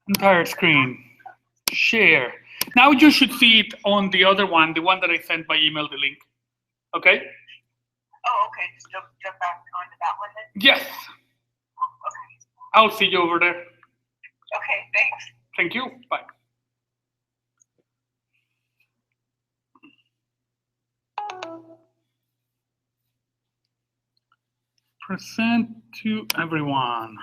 Entire screen. Share. Now you should see it on the other one, the one that I sent by email, the link. Okay? Oh, okay. Just jump back onto that one then? Yes. Okay. I'll see you over there. Okay, thanks. Thank you. Bye. Present to everyone.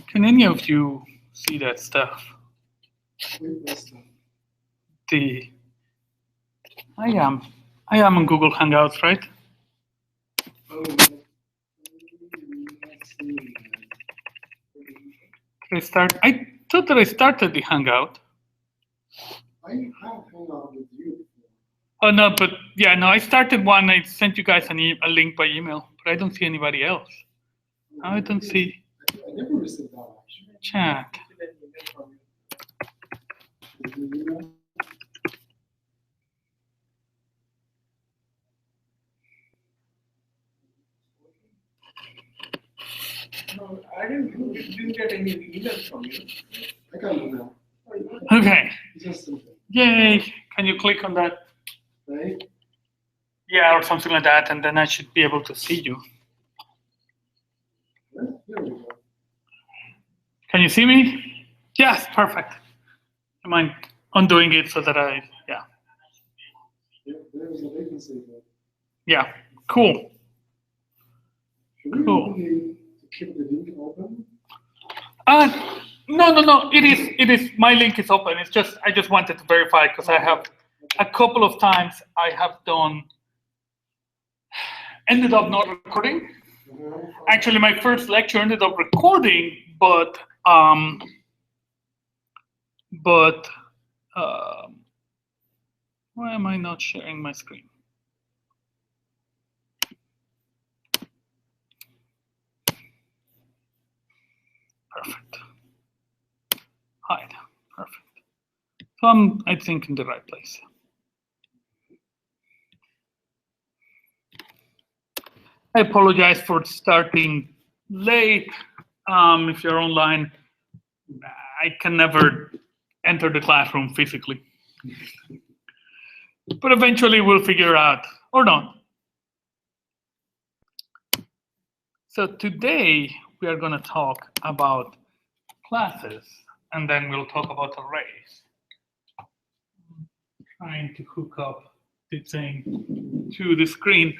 Can any of you see that stuff? I am on Google Hangouts, right? I thought that I started the Hangout. I have Hangout with you. Oh no, but yeah, no, I started one. I sent you guys a link by email, but I don't see anybody else. I don't see. I never received that actually. Chat. No, I didn't get any emails from you. I got it now. Okay. Just something. Yay. Can you click on that? Right? Yeah, or something like that, and then I should be able to see you. Yeah, there we go. Can you see me? Yes, perfect. I mind undoing it so that yeah. Yeah, there was a vacancy there. Yeah, cool. Should we Cool. really keep the link open? No. It is. My link is open. It's just I just wanted to verify because I have a couple of times I have ended up not recording. Actually, my first lecture ended up recording, but why am I not sharing my screen? Perfect. Hide. Perfect. So I'm, I think, in the right place. I apologize for starting late. If you're online, I can never enter the classroom physically. But eventually we'll figure out, or not. So today we are going to talk about classes, and then we'll talk about arrays. Trying to hook up the thing to the screen.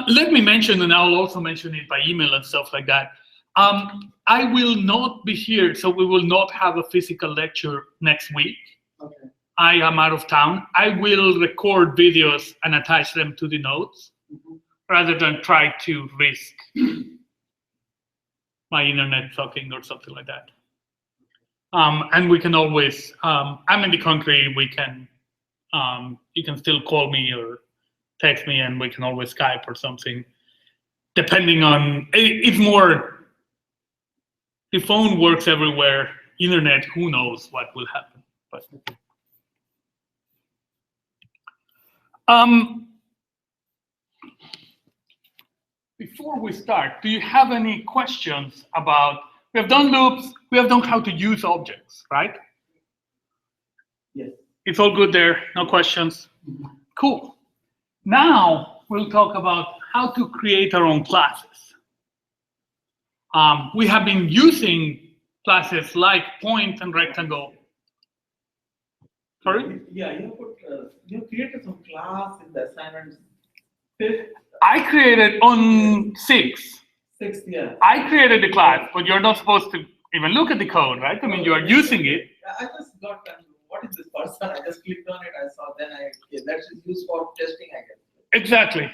Let me mention, and I'll also mention it by email and stuff like that. I will not be here, so we will not have a physical lecture next week. Okay. I am out of town. I will record videos and attach them to the notes rather than try to risk my internet sucking or something like that. And we can always, I'm in the country, we can, you can still call me or text me and we can always Skype or something. Depending on, it's more, the phone works everywhere, internet, who knows what will happen. But before we start, do you have any questions about, we have done loops, we have done how to use objects, right? Yes. It's all good there, no questions? Cool. Now we'll talk about how to create our own classes. We have been using classes like point and rectangle. Sorry? Yeah, you created some class in the assignment. I created on 6. 6th, yeah. I created the class, but you're not supposed to even look at the code, right? I mean, you are using it. I just got, what is this person? I just clicked on it, I saw, then that's used for testing, I guess. Exactly.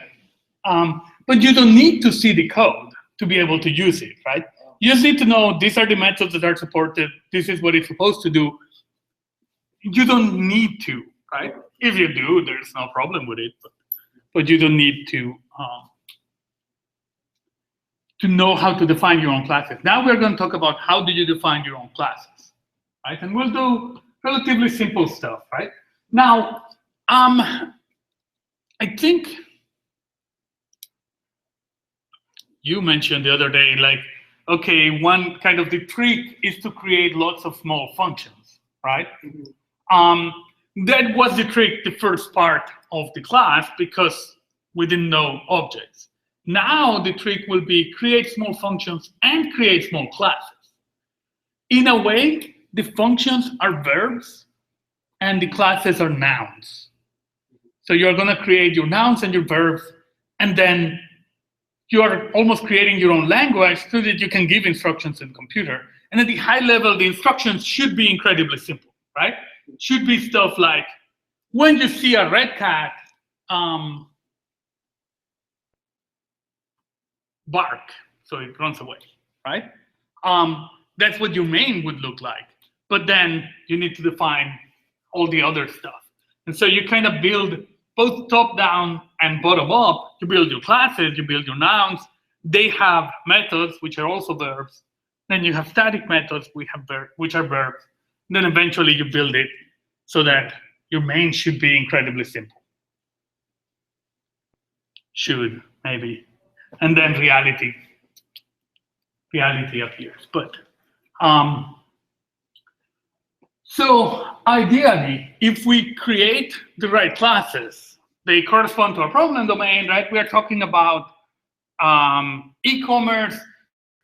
But you don't need to see the code to be able to use it, right? You just need to know these are the methods that are supported. This is what it's supposed to do. You don't need to, right? If you do, there's no problem with it. But you don't need to know how to define your own classes. Now we're going to talk about how do you define your own classes, right? And we'll do relatively simple stuff, right? Now, I think you mentioned the other day, like, okay, one kind of the trick is to create lots of small functions, right? That was the trick, the first part of the class, because we didn't know objects. Now the trick will be create small functions and create small classes. In a way, the functions are verbs and the classes are nouns. So you're going to create your nouns and your verbs, and then you're almost creating your own language so that you can give instructions to the computer. And at the high level, the instructions should be incredibly simple, right? It should be stuff like, when you see a red cat, bark, so it runs away, right? That's what your main would look like. But then you need to define all the other stuff. And so you kind of build both top-down and bottom-up. You build your classes, you build your nouns. They have methods, which are also verbs. Then you have static methods, which are verbs. And then eventually you build it so that your main should be incredibly simple. Should, maybe. And then reality appears. But so ideally, if we create the right classes, they correspond to a problem domain, right? We are talking about e-commerce.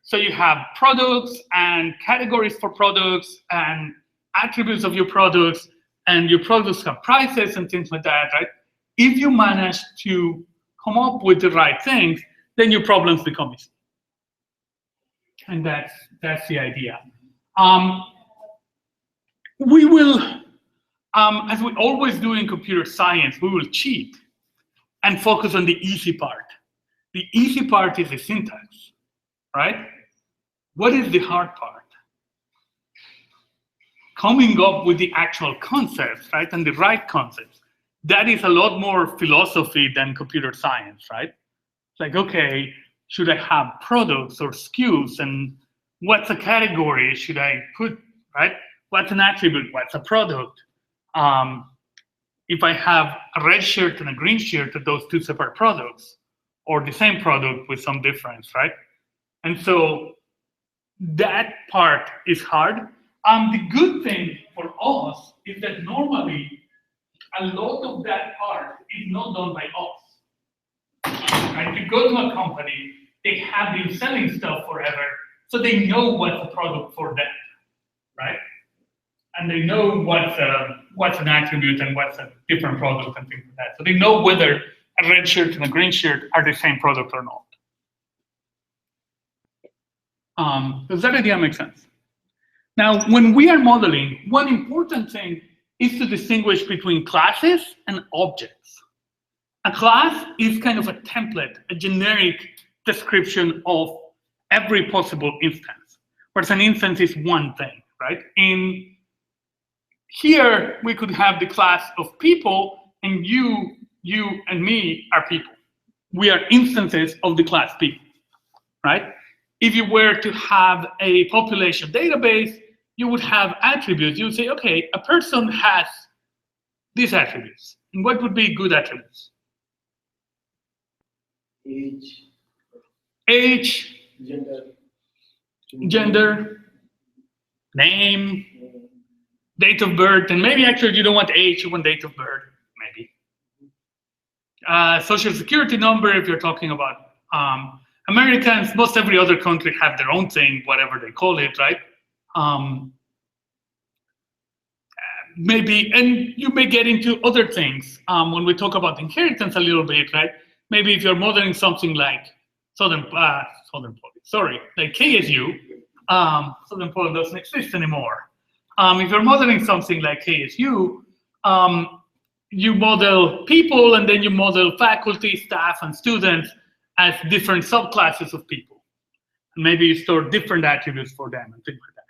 So you have products and categories for products and attributes of your products, and your products have prices and things like that, right? If you manage to come up with the right things, then your problems become easy. And that's the idea. We will, as we always do in computer science, we will cheat and focus on the easy part. The easy part is the syntax, right? What is the hard part? Coming up with the actual concepts, right, and the right concepts. That is a lot more philosophy than computer science, right? It's like, okay, should I have products or SKUs, and what's a category should I put, right? What's an attribute? What's a product? If I have a red shirt and a green shirt, are those two separate products, or the same product with some difference, right? And so that part is hard. The good thing for us is that normally a lot of that part is not done by us. Right? You go to a company, they have been selling stuff forever, so they know what's a product for them, right? And they know what's an attribute and what's a different product and things like that. So they know whether a red shirt and a green shirt are the same product or not. Does that idea make sense? Now, when we are modeling, one important thing is to distinguish between classes and objects. A class is kind of a template, a generic description of every possible instance, whereas an instance is one thing, right? In here, we could have the class of people, and you and me are people. We are instances of the class people, right? If you were to have a population database, you would have attributes. You would say, okay, a person has these attributes. And what would be good attributes? Age, gender, name, date of birth, and maybe actually you don't want age, you want date of birth, maybe. Social security number, if you're talking about Americans, most every other country have their own thing, whatever they call it, right? Maybe, and you may get into other things when we talk about inheritance a little bit, right? Maybe if you're modeling something like Southern Poly, sorry, like KSU, Southern Poly doesn't exist anymore. If you're modeling something like KSU, you model people, and then you model faculty, staff, and students as different subclasses of people. And maybe you store different attributes for them and things like that.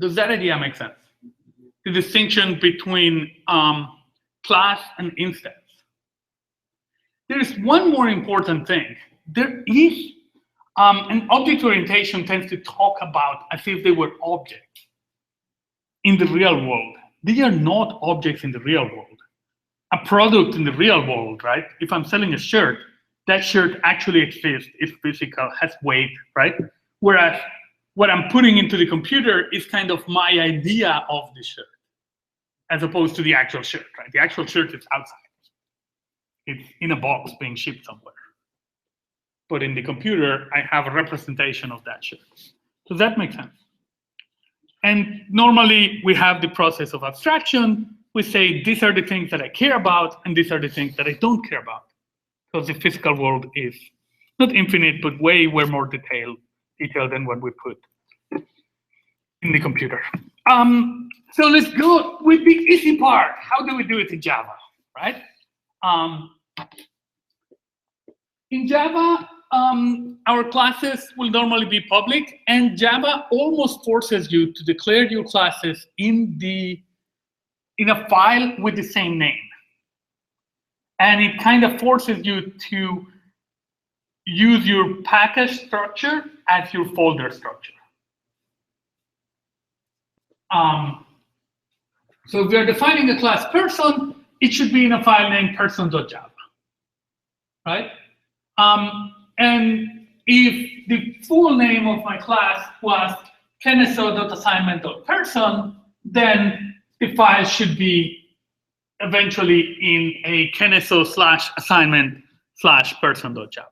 Does that idea make sense? The distinction between class and instance. There is one more important thing. There is an object orientation tends to talk about as if they were objects in the real world. They are not objects in the real world. a product in the real world, right? If I'm selling a shirt, that shirt actually exists, it's physical, has weight, right? Whereas what I'm putting into the computer is kind of my idea of the shirt, as opposed to the actual shirt, right? The actual shirt is outside. It's in a box being shipped somewhere. But in the computer, I have a representation of that shirt. Does that make sense? And normally, we have the process of abstraction. We say, these are the things that I care about, and these are the things that I don't care about. Because the physical world is not infinite, but way more detailed than what we put in the computer. So let's go with the easy part. How do we do it in Java, right? In Java, our classes will normally be public, and Java almost forces you to declare your classes in a file with the same name. And it kind of forces you to use your package structure as your folder structure. So if you're defining a class person, it should be in a file named person.java, right? And if the full name of my class was kennesaw.assignment.person, then the file should be eventually in a kennesaw/assignment/person.java.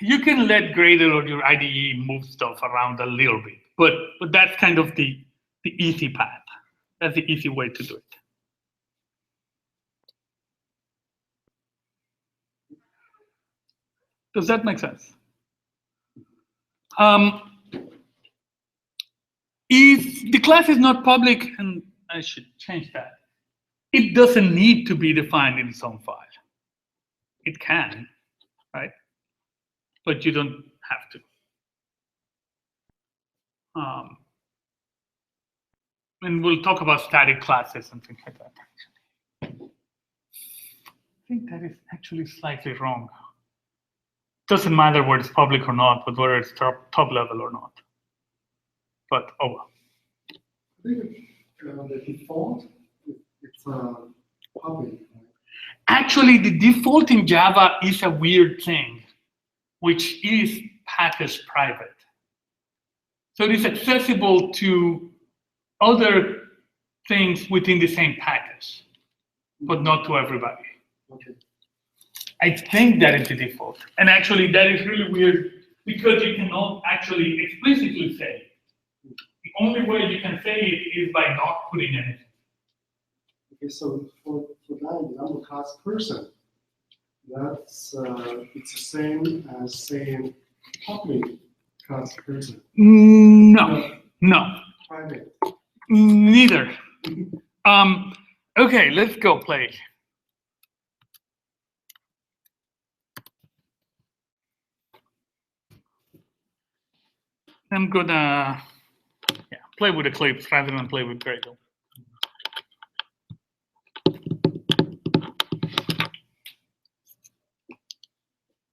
You can let Gradle or your IDE move stuff around a little bit, but that's kind of the easy path. That's the easy way to do it. Does that make sense? If the class is not public, and I should change that, it doesn't need to be defined in its own file. It can, right? But you don't have to. And we'll talk about static classes and things like that. I think that is actually slightly wrong. Doesn't matter whether it's public or not, but whether it's top level or not. But oh well. I think the default, it's public. Actually, the default in Java is a weird thing, which is packaged private. So it is accessible to other things within the same package, but not to everybody. Okay. I think that is the default. And actually, that is really weird because you cannot actually explicitly say it. The only way you can say it is by not putting anything. Okay, so for that, I'm a class person. That's it's the same as saying public class person. No, no, Private. neither. Okay, let's go play. I'm gonna play with Eclipse rather than play with Gradle.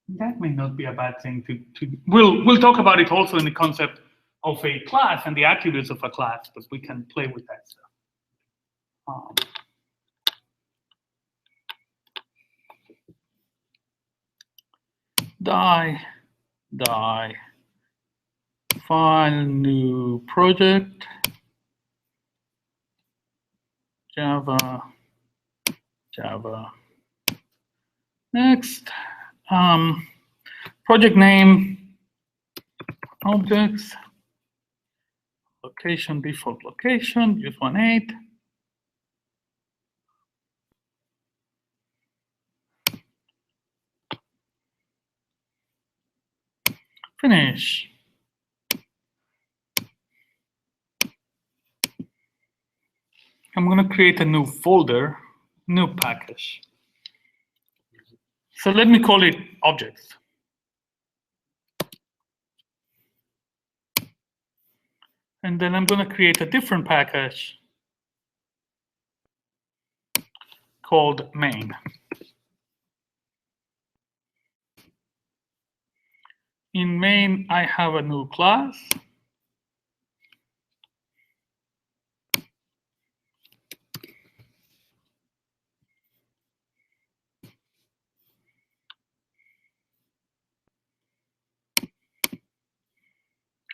That may not be a bad thing to we'll talk about it also in the concept of a class and the attributes of a class, but we can play with that stuff. Die, file, new project, Java, next, project name, objects, location, default location, use 1.8. Finish. I'm going to create a new folder, new package. So let me call it objects. And then I'm going to create a different package called main. In main, I have a new class.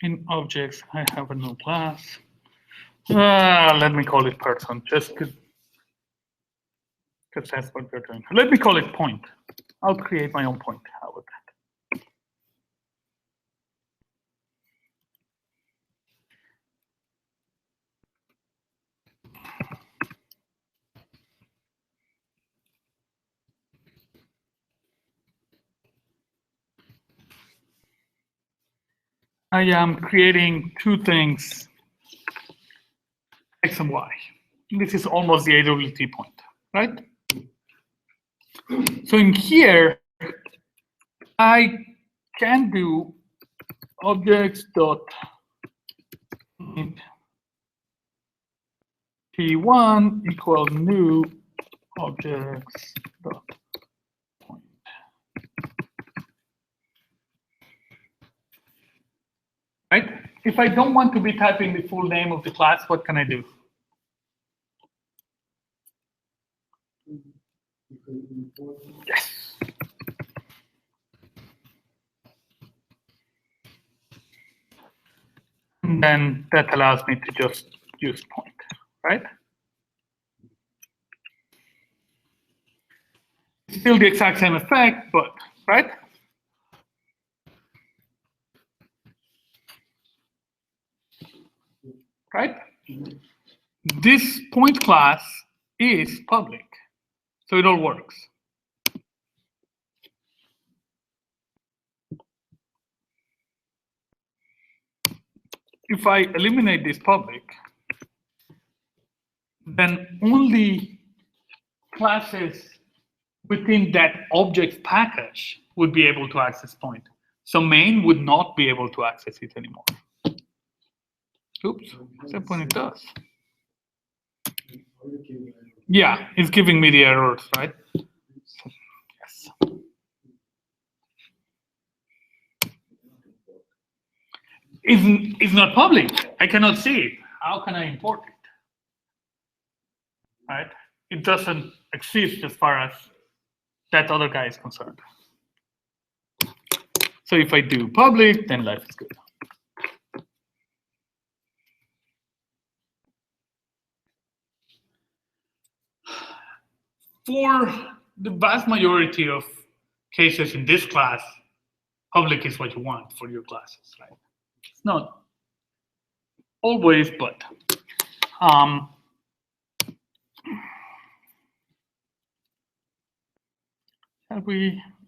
In objects, I have a new class. Let me call it person, just because that's what we're doing. Let me call it point. I'll create my own point. How about that? I am creating two things, X and Y. This is almost the AWT point, right? So in here, I can do objects dot p1 equals new objects dot point. Right? If I don't want to be typing the full name of the class, what can I do? Yes. And then that allows me to just use point, right? Still the exact same effect, but right? Right? This point class is public, so it all works. If I eliminate this public, then only classes within that object package would be able to access point. So main would not be able to access it anymore. Oops, except when it does. Yeah, it's giving me the errors, right? Yes. It's not public. I cannot see it. How can I import it? Right? It doesn't exist as far as that other guy is concerned. So if I do public, then life is good. For the vast majority of cases in this class, public is what you want for your classes, right? It's not always, but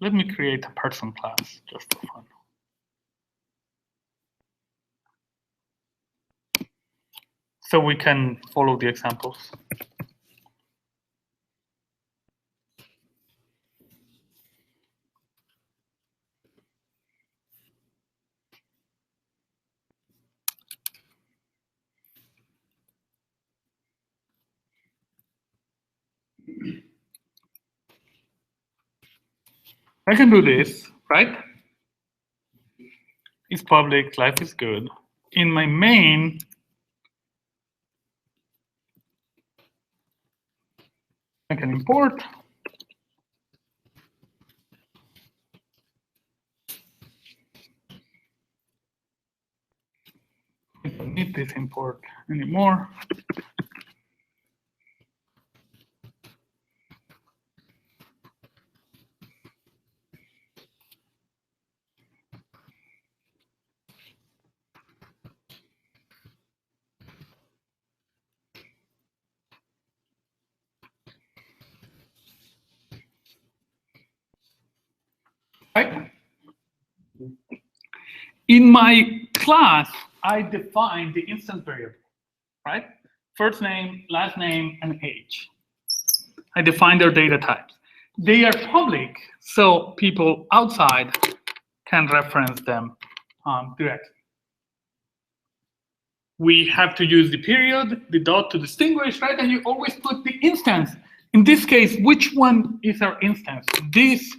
let me create a person class just for fun. So we can follow the examples. I can do this, right? It's public, life is good. In my main, I can import. I don't need this import anymore. Right? In my class, I define the instance variable, right? First name, last name, and age. I define their data types. They are public, so people outside can reference them directly. We have to use the period, the dot to distinguish, right? And you always put the instance. In this case, which one is our instance? This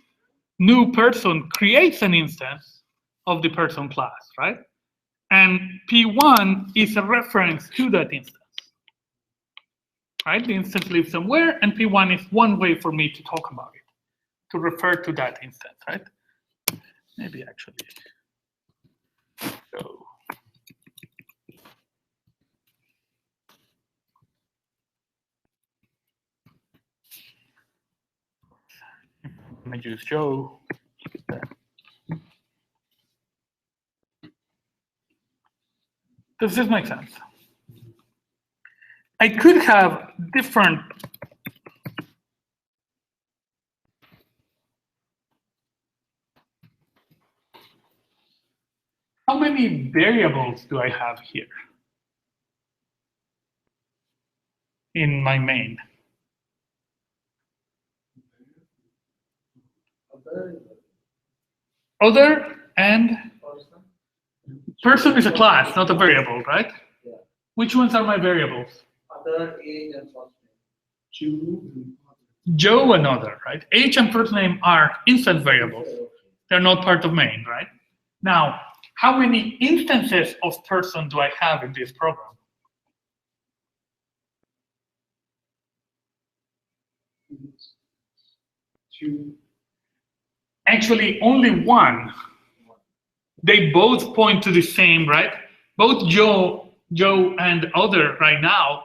new person creates an instance of the person class, right? And P1 is a reference to that instance, right? The instance lives somewhere, and P1 is one way for me to talk about it, to refer to that instance, right? Maybe actually. So me use Joe. Does this make sense? I could have different how many variables do I have here in my main? Other and person is a class, not a variable, right? Yeah. Which ones are my variables? Other, age, and first name. Joe and other, right? Age and first name are instance variables. They're not part of main, right? Now, how many instances of person do I have in this program? Two. Actually, only one. They both point to the same, right? Both Joe and other right now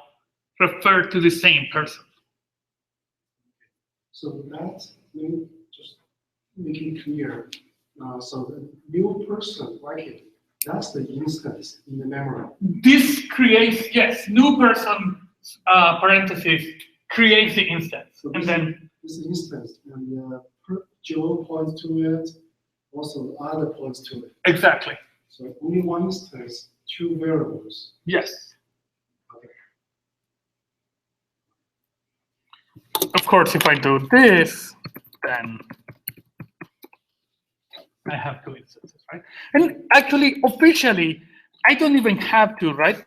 refer to the same person. So that's just make it clear. So the new person, like that's the instance in the memory. This creates, yes, new person parentheses creates the instance, So and then this instance, and Joe points to it, also other points to it. exactly, So only one instance, two variables. yes. Okay. Of course, if I do this, then I have two instances, right? And actually, officially, I don't even have to, right?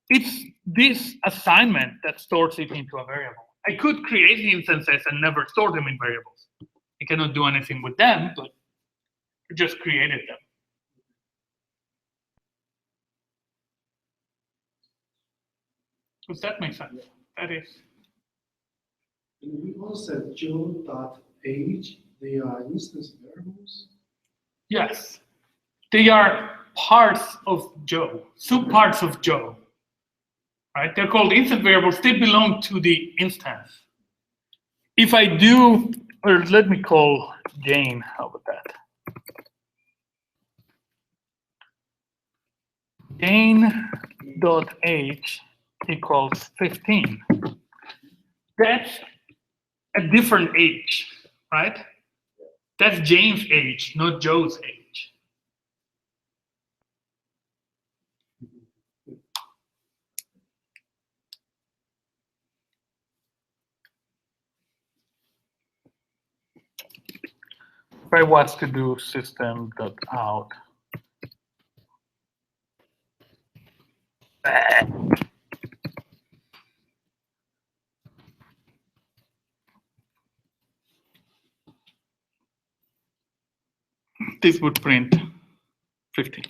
It's this assignment that stores it into a variable. I could create the instances and never store them in variables. I cannot do anything with them, but I just created them. Does that make sense? That is. And we also said Joe.age, they are instance variables. Yes, they are parts of Joe, subparts of Joe, right? They're called instance variables. They belong to the instance. If I do, or let me call Jane, how about that? Jane.age equals 15. That's a different age, right? That's Jane's age, not Joe's age. If I was to do system.out, this would print 15.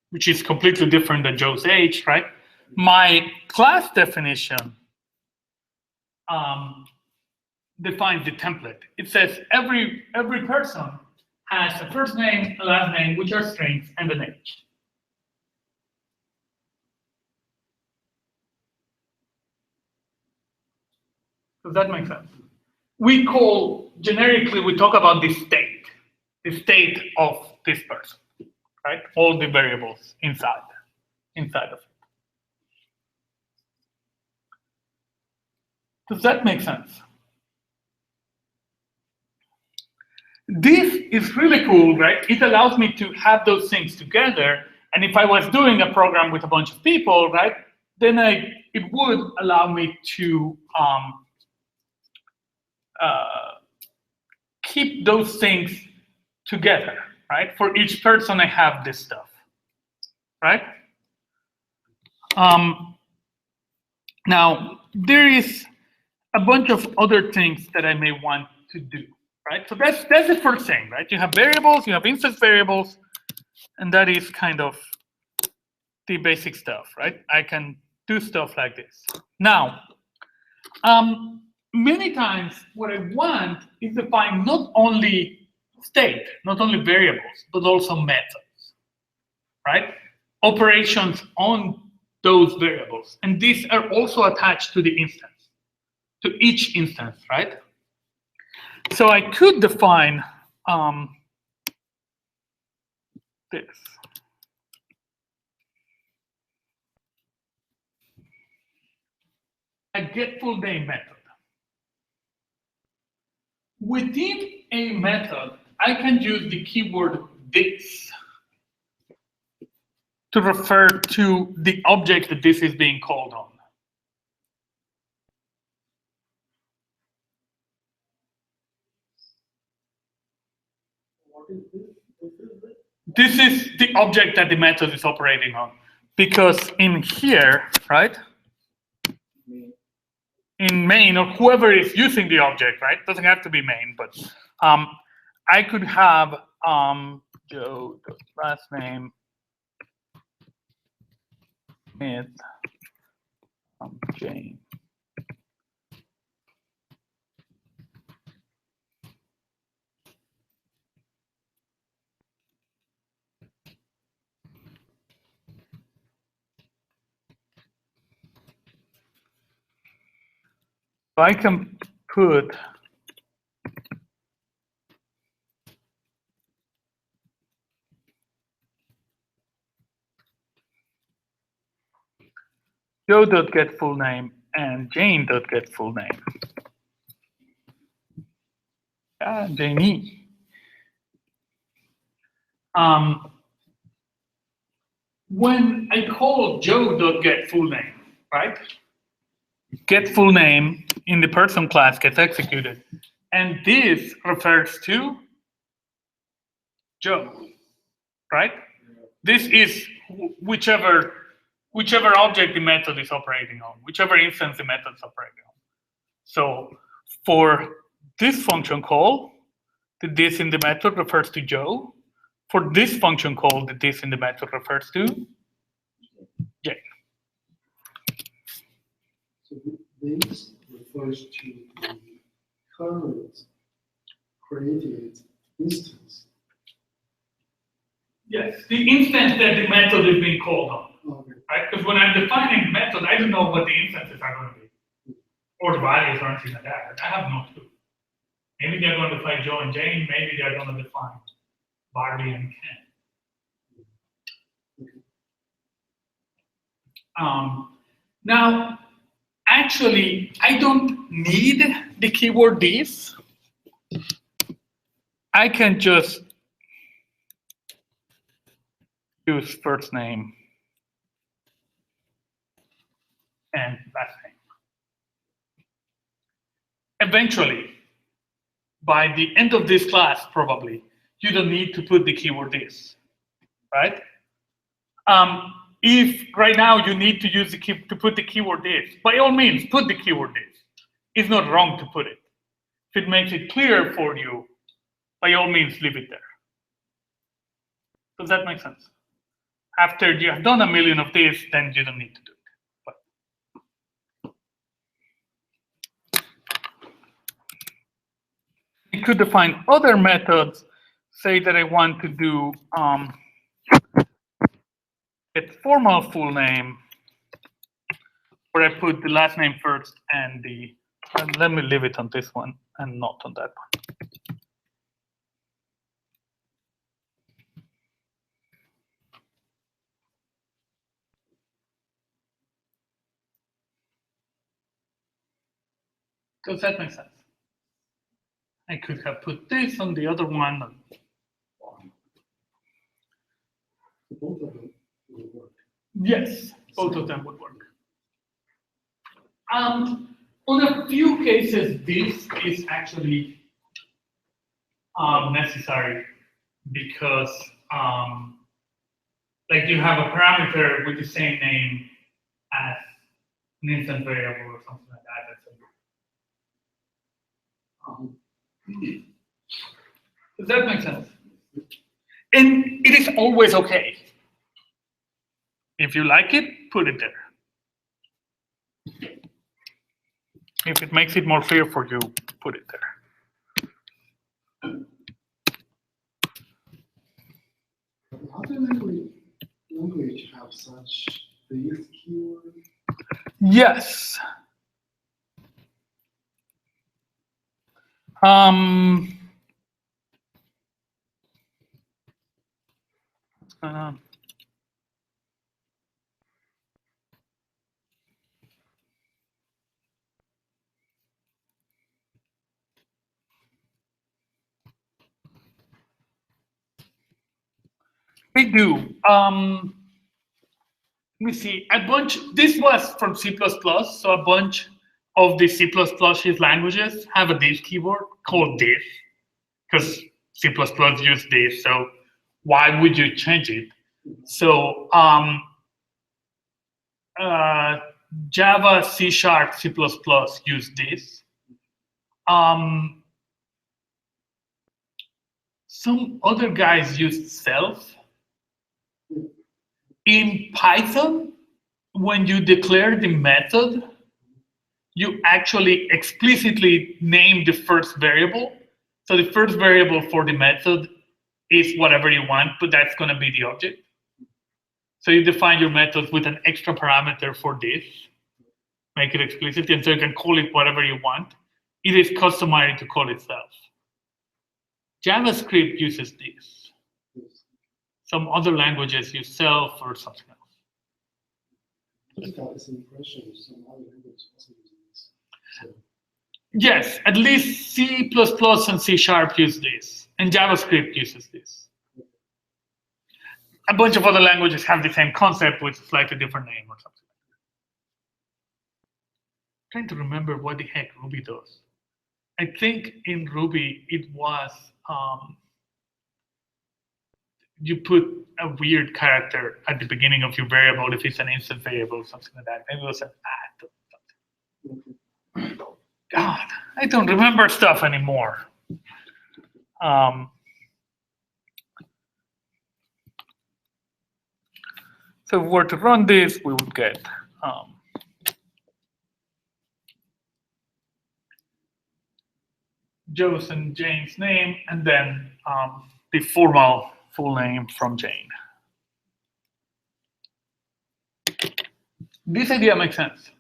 Which is completely different than Joe's age, right? My class definition defines the template. It says every person has a first name, a last name, which are strings, and an age. Does that make sense? We call, generically, we talk about the state of this person, right? All the variables inside of it. Does that make sense? This is really cool, right? It allows me to have those things together. And if I was doing a program with a bunch of people, right, then it would allow me to keep those things together, right? For each person, I have this stuff, right? Now, there is a bunch of other things that I may want to do, right? So that's the first thing, right? You have variables, you have instance variables, and that is kind of the basic stuff, right? I can do stuff like this. Now, many times what I want is to find not only state, not only variables, but also methods, right? Operations on those variables. And these are also attached to the instance, to each instance, right? So I could define this. A get full name method. Within a method, I can use the keyword this to refer to the object that this is being called on. What is this? This is the object that the method is operating on. Because in here, right? In main, or whoever is using the object, right? Doesn't have to be main, but I could have Joe, last name, Smith, Jane. So I can put Joe.get full name and Jane.get full name. Janie. When I call Joe.get full name, right? Get full name in the person class gets executed. And this refers to Joe, right? This is whichever object the method is operating on, whichever instance the method is operating on. So for this function call, the this in the method refers to Joe. For this function call, the this in the method refers to Jane. So this refers to the current created instance. Yes, the instance that the method is being called on. Okay. Right? Because when I'm defining the method, I don't know what the instances are going to be, or the values or anything like that. I have no clue. Maybe they're going to define Joe and Jane. Maybe they're going to define Barbie and Ken. Now, actually, I don't need the keyword this. I can just use first name and last name. Eventually, by the end of this class, probably, you don't need to put the keyword this, right? If right now you need to use to put the keyword this, by all means, put the keyword this. It's not wrong to put it. If it makes it clear for you, by all means, leave it there. Does that make sense? After you have done a million of this, then you don't need to do it. But you could define other methods. Say that I want to do get formal full name, where I put the last name first and the. And let me leave it on this one and not on that one. Does that make sense? I could have put this on the other one. Both of them will work. Yes, both of them would work. On a few cases, this is actually necessary because, like, you have a parameter with the same name as an instance variable or something like that. Does that make sense? And it is always okay. If you like it, put it there. If it makes it more clear for you, put it there. Other language have such the if keyword? Yes. What's going on? We do. Let me see. A bunch. This was from C++, so a bunch of the C++ languages have a this keyword called this, because C++ use this. So why would you change it? So Java, C#, C++ use this. Some other guys use self. In Python, when you declare the method, you actually explicitly name the first variable. So the first variable for the method is whatever you want, but that's going to be the object. So you define your method with an extra parameter for this, make it explicit, and so you can call it whatever you want. It is customary to call it self. JavaScript uses this. Some other languages use self or something else. I just got this impression some other language also using this. So, Yes, at least C++ and C# use this, and JavaScript uses this. A bunch of other languages have the same concept with a slightly different name or something. I'm trying to remember what the heck Ruby does. I think in Ruby it was you put a weird character at the beginning of your variable if it's an instant variable or something like that. Maybe it was an add. God, I don't remember stuff anymore. So if we were to run this, we would get Joe's and Jane's name, and then the formal full name from Jane. This idea makes sense.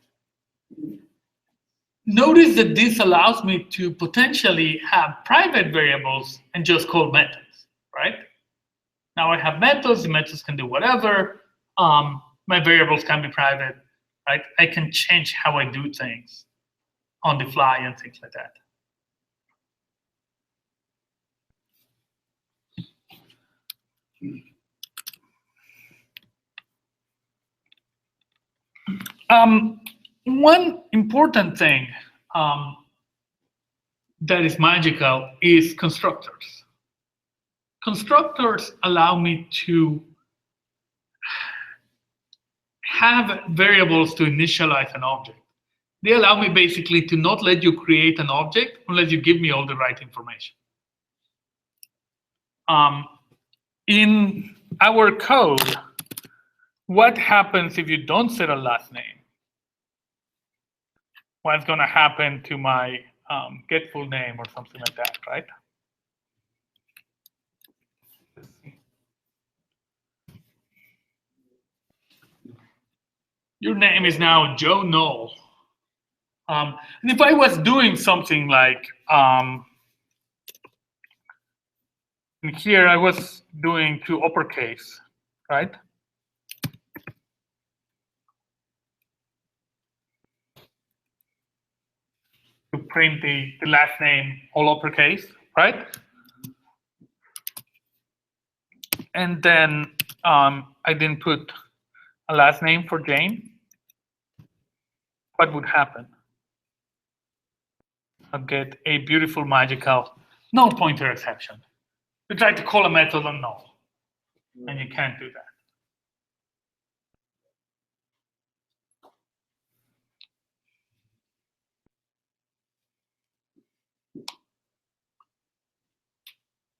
Notice that this allows me to potentially have private variables and just call methods, right? Now I have methods, the methods can do whatever. My variables can be private, right? I can change how I do things on the fly and things like that. One important thing that is magical is constructors. Constructors allow me to have variables to initialize an object. They allow me basically to not let you create an object unless you give me all the right information. In our code, what happens if you don't set a last name? What's going to happen to my get full name or something like that, right? Your name is now Joe Knoll. And if I was doing something like, and here I was doing to uppercase, right? To print the last name all uppercase, right? And then I didn't put a last name for Jane. What would happen? I'll get a beautiful, magical null pointer exception. You try to call a method on null, and you can't do that.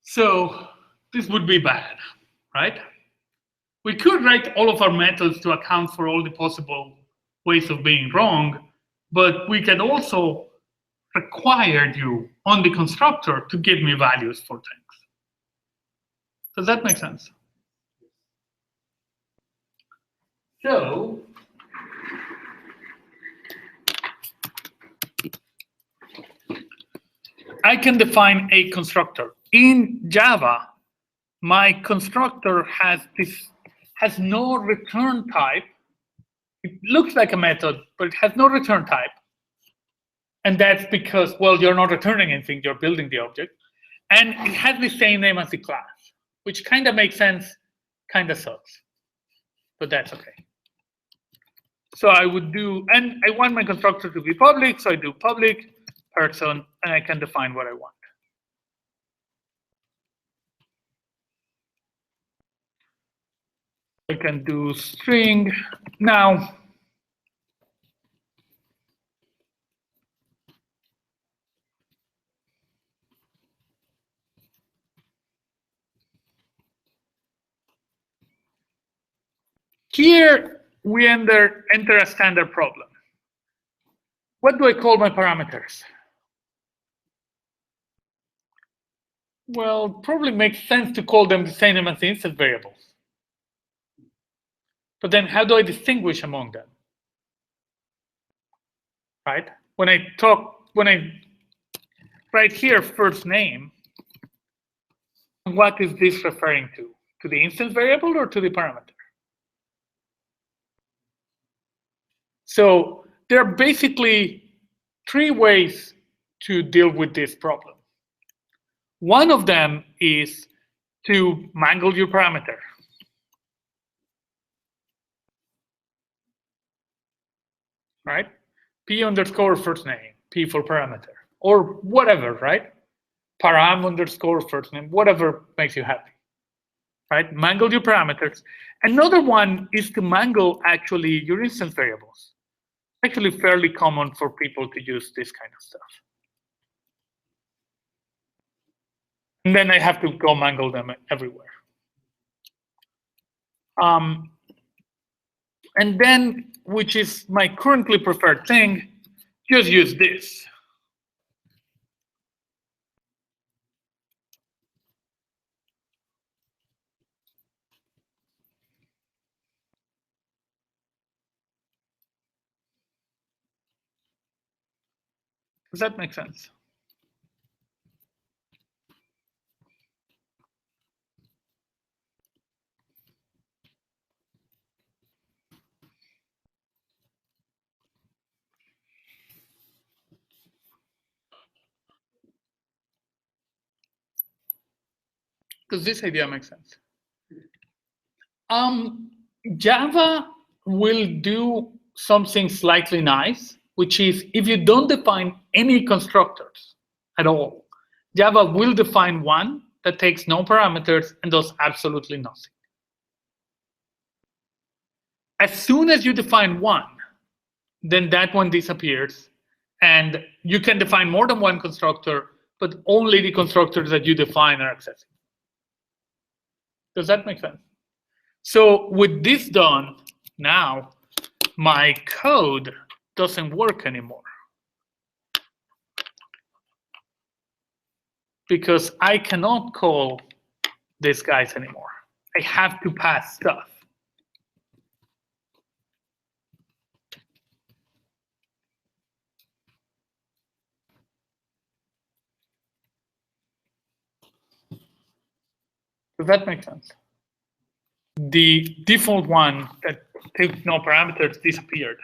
So this would be bad, right? We could write all of our methods to account for all the possible ways of being wrong, but we can also require you on the constructor to give me values for things. Does that make sense? So I can define a constructor. In Java, my constructor has no return type. It looks like a method, but it has no return type. And that's because, well, you're not returning anything, you're building the object. And it has the same name as the class, which kind of makes sense, kind of sucks. But that's okay. So I would do, and I want my constructor to be public, so I do public person, and I can define what I want. I can do string. Now, here we enter a standard problem. What do I call my parameters? Well, probably makes sense to call them the same as the instance variables. But then how do I distinguish among them? Right? When I write here first name, what is this referring to? To the instance variable or to the parameter? So there are basically three ways to deal with this problem. One of them is to mangle your parameter. Right? P underscore first name, P for parameter, or whatever, right? Param underscore first name, whatever makes you happy. Right? Mangle your parameters. Another one is to mangle actually your instance variables. Actually fairly common for people to use this kind of stuff. And then I have to go mangle them everywhere. And then, which is my currently preferred thing, just use this. Does that make sense? Does this idea make sense? Java will do something slightly nice, which is if you don't define any constructors at all, Java will define one that takes no parameters and does absolutely nothing. As soon as you define one, then that one disappears, and you can define more than one constructor, but only the constructors that you define are accessible. Does that make sense? So with this done, now my code doesn't work anymore, because I cannot call these guys anymore. I have to pass stuff. Does that make sense? The default one that takes no parameters disappeared.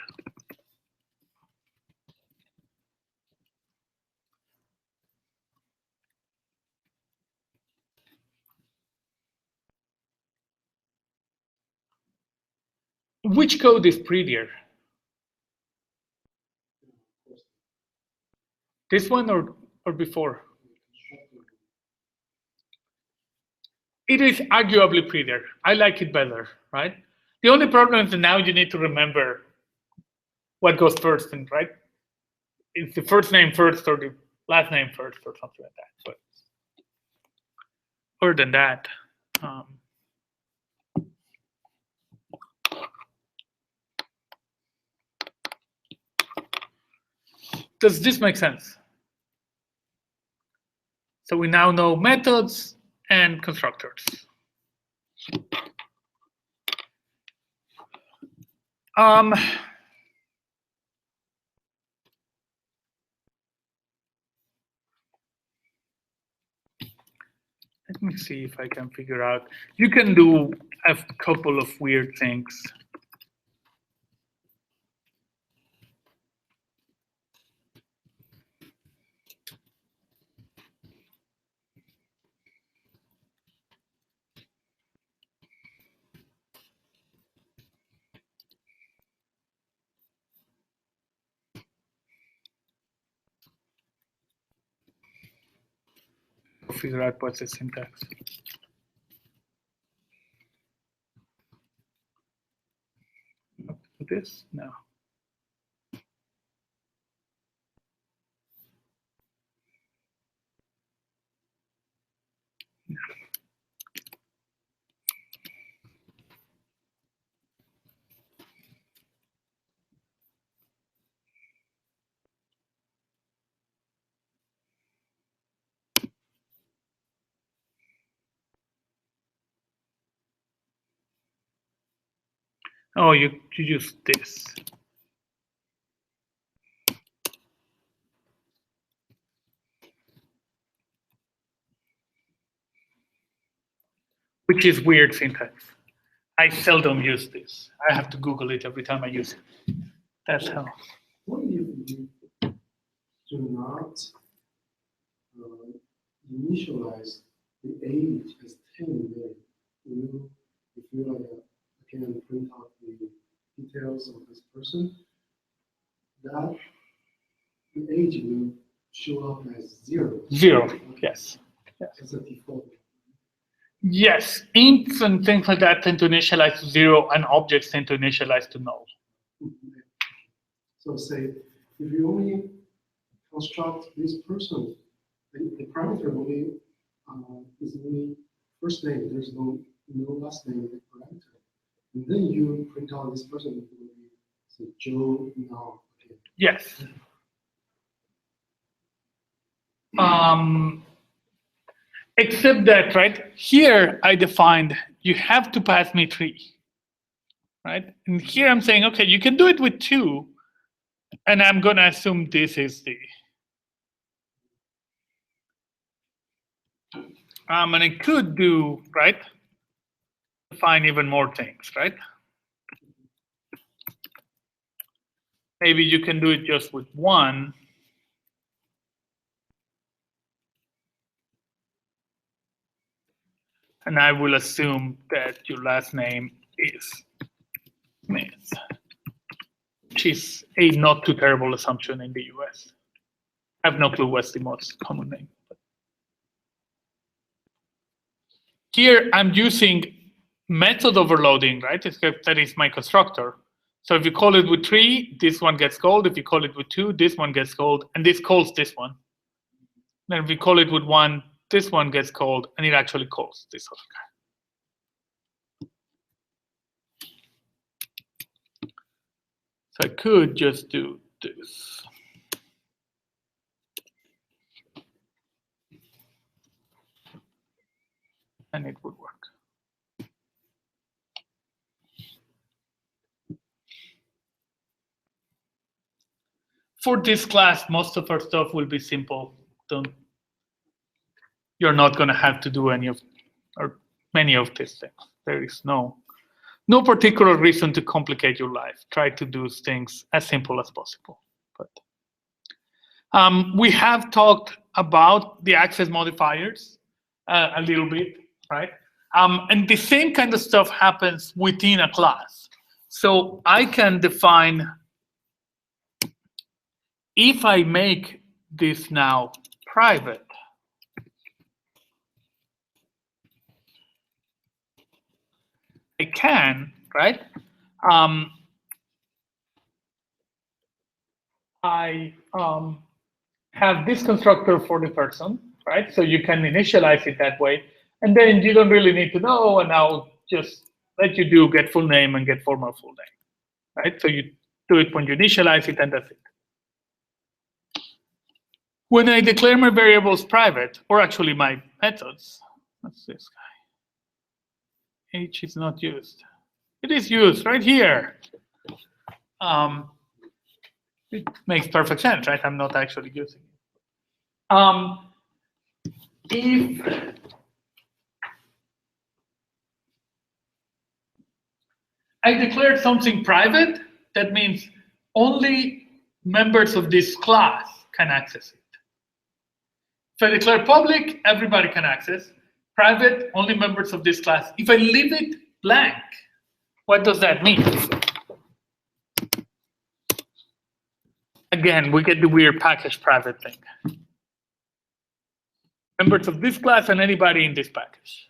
Which code is prettier? This one or before? It is arguably prettier. I like it better, right? The only problem is that now you need to remember what goes first, and right? It's the first name first or the last name first or something like that. But other than that, does this make sense? So we now know methods and constructors. Let me see if I can figure out. You can do a couple of weird things. Figure out what's the syntax. This? No. Oh, you use this. Which is weird syntax. I seldom use this. I have to Google it every time I use it. That's how. What if you do not initialize the age as 10 there? If you again print out the details of this person, that the age will show up as 0. 0, yes. As a default. Yes, ints and things like that tend to initialize to 0, and objects tend to initialize to null. So say, if you only construct this person, the parameter only is only first name. There's no last name in the parameter. And then you print out this person, it will be say Joe now. Okay. Yes. Except that, right, here I defined you have to pass me 3, right? And here I'm saying, okay, you can do it with 2, and I'm going to assume this is the. And I could do, right, define even more things, right? Maybe you can do it just with 1. And I will assume that your last name is Smith, which is a not too terrible assumption in the US. I have no clue what's the most common name. Here I'm using method overloading, right? That is my constructor. So if you call it with 3, this one gets called. If you call it with 2, this one gets called, and this calls this one. Then if you call it with 1, this one gets called, and it actually calls this other guy. So I could just do this. And it would work. For this class, most of our stuff will be simple. You're not going to have to do any of or many of these things. There is no particular reason to complicate your life. Try to do things as simple as possible. But we have talked about the access modifiers a little bit, right? And the same kind of stuff happens within a class. So I can define, if I make this now private, I can, right? I have this constructor for the person, right? So you can initialize it that way. And then you don't really need to know, and I'll just let you do get full name and get formal full name, right? So you do it when you initialize it, and that's it. When I declare my variables private, or actually my methods, what's this guy? H is not used. It is used right here. It makes perfect sense, right? I'm not actually using it. If I declared something private, that means only members of this class can access it. If I declare public, everybody can access. Private, only members of this class. If I leave it blank, what does that mean? Again, we get the weird package private thing. Members of this class and anybody in this package.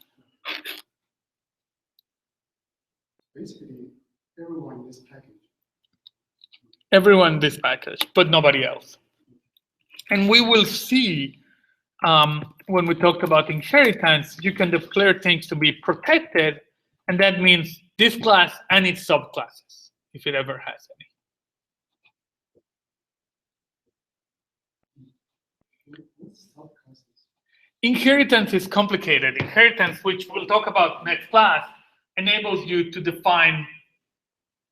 Basically, everyone in this package. Everyone in this package, but nobody else. And we will see when we talked about inheritance, you can declare things to be protected, and that means this class and its subclasses, if it ever has any. Inheritance is complicated. Inheritance, which we'll talk about next class, enables you to define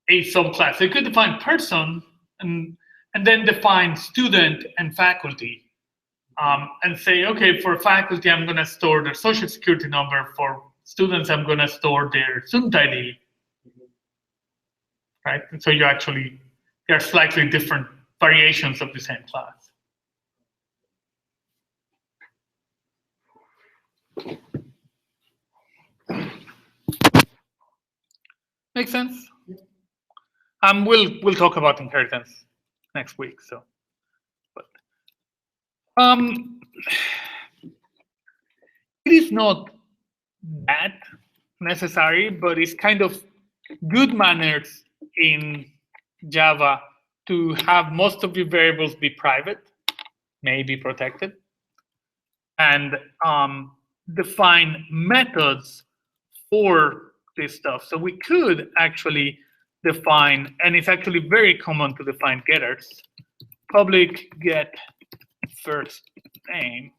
a subclass. So you could define person and then define student and faculty. And say, okay, for faculty, I'm going to store their social security number. For students, I'm going to store their student ID. Right? And so you actually, there are slightly different variations of the same class. Make sense? We'll talk about inheritance next week. So, but it is not that necessary, but it's kind of good manners in Java to have most of your variables be private, maybe protected, and define methods for this stuff. So we could actually define, and it's actually very common to define getters, public get first name.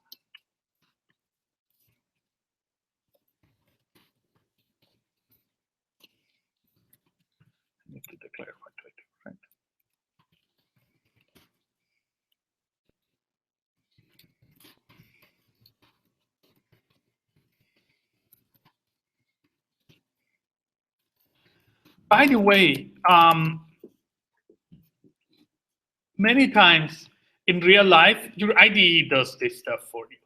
I need to declare what do I do, right? By the way, many times in real life, your IDE does this stuff for you.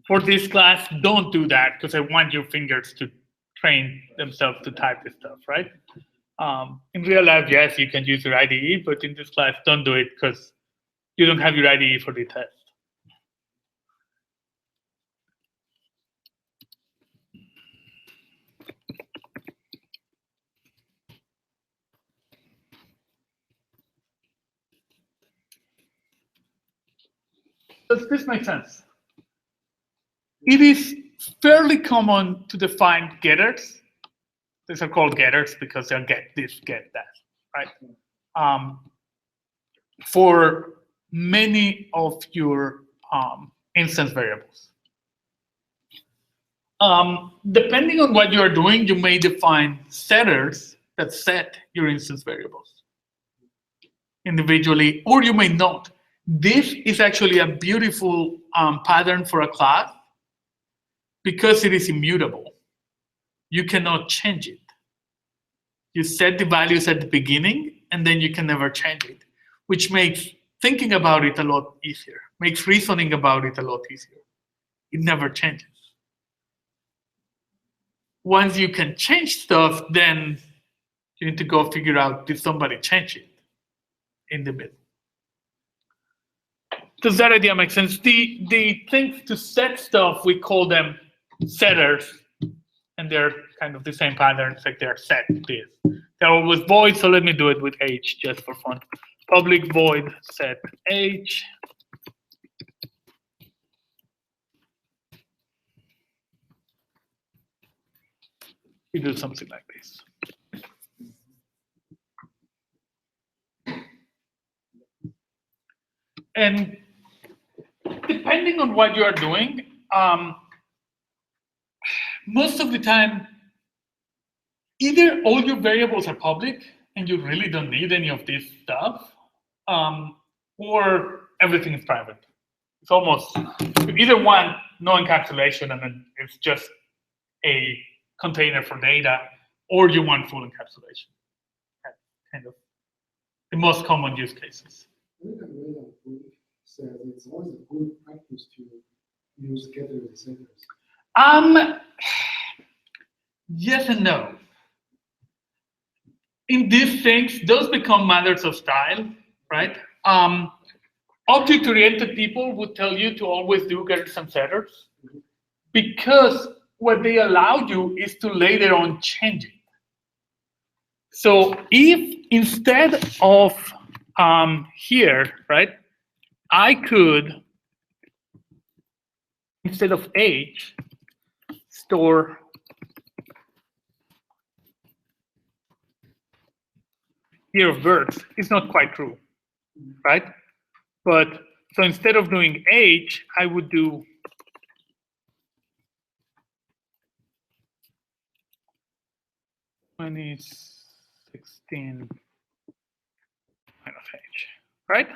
For this class, don't do that because I want your fingers to train themselves to type this stuff, right? In real life, yes, you can use your IDE, but in this class, don't do it because you don't have your IDE for the test. Does this make sense? It is fairly common to define getters. These are called getters because they'll get this, get that, right? For many of your instance variables. Depending on what you're doing, you may define setters that set your instance variables individually, or you may not. This is actually a beautiful pattern for a class because it is immutable. You cannot change it. You set the values at the beginning, and then you can never change it, which makes thinking about it a lot easier, makes reasoning about it a lot easier. It never changes. Once you can change stuff, then you need to go figure out, did somebody change it in the middle? Does that idea make sense? The things to set stuff, we call them setters, and they're kind of the same pattern. It's like they're set this. They're always void, so let me do it with H just for fun. Public void set H. You do something like this. And depending on what you are doing, most of the time, either all your variables are public and you really don't need any of this stuff, or everything is private. It's almost either one, no encapsulation, and then it's just a container for data, or you want full encapsulation. That's kind of the most common use cases. I think I read that book says it's always a good practice to use getters and setters. Yes and no. In these things, those become matters of style, right? Object-oriented people would tell you to always do getters and setters because what they allow you is to later on change it. So if instead of here, right, I could, instead of age, store year of birth, it's not quite true, right? But so instead of doing age, I would do -16 minus age, right?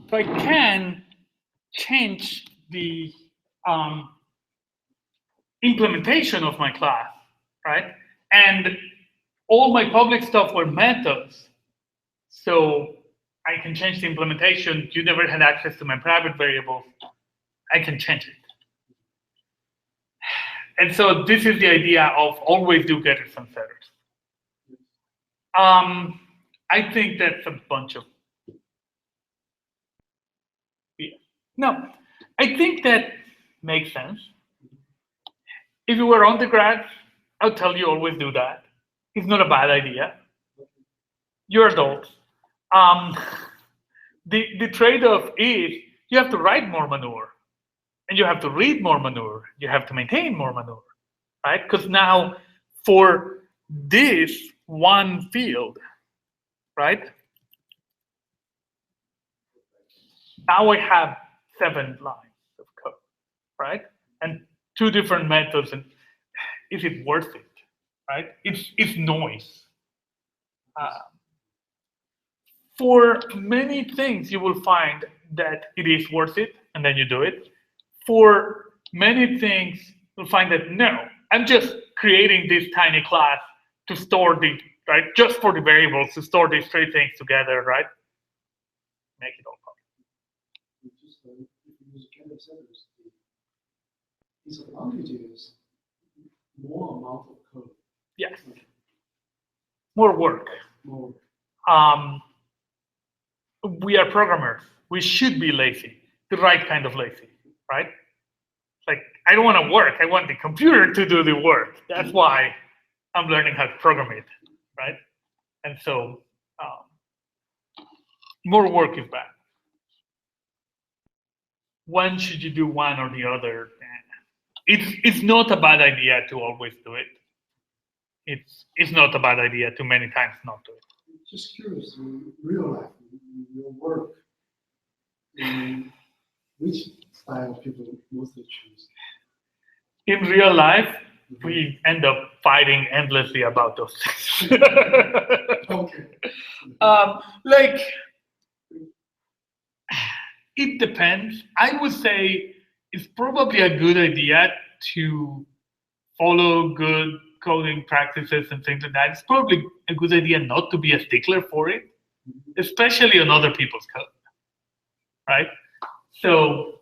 So I can change the implementation of my class, right? And all my public stuff were methods. So I can change the implementation. You never had access to my private variable. I can change it. And so this is the idea of always do getters and setters. I think that's a bunch of no, I think that makes sense. If you were undergrad, I'll tell you always do that. It's not a bad idea. You're adults. The trade-off is you have to write more manure, and you have to read more manure. You have to maintain more manure, right? Because now for this one field, right? Now I have 7 lines of code, right? And 2 different methods, and is it worth it, right? It's noise. For many things, you will find that it is worth it, and then you do it. For many things, you'll find that no, I'm just creating this tiny class to store the, right, just for the variables, to store these 3 things together, right? Make it all public. Just if you use getters setters, disadvantage is more amount of code. Yes. More work. More. We are programmers. We should be lazy, the right kind of lazy, right? Like, I don't want to work. I want the computer to do the work. That's why I'm learning how to program it, right? And so more work is bad. When should you do one or the other? It's not a bad idea to always do it. It's not a bad idea to many times not do it. Just curious, in real life, in your work, which style people mostly choose? In real life, we end up fighting endlessly about those things. Okay. Like, it depends. I would say it's probably a good idea to follow good coding practices and things like that. It's probably a good idea not to be a stickler for it, especially on other people's code, right? So,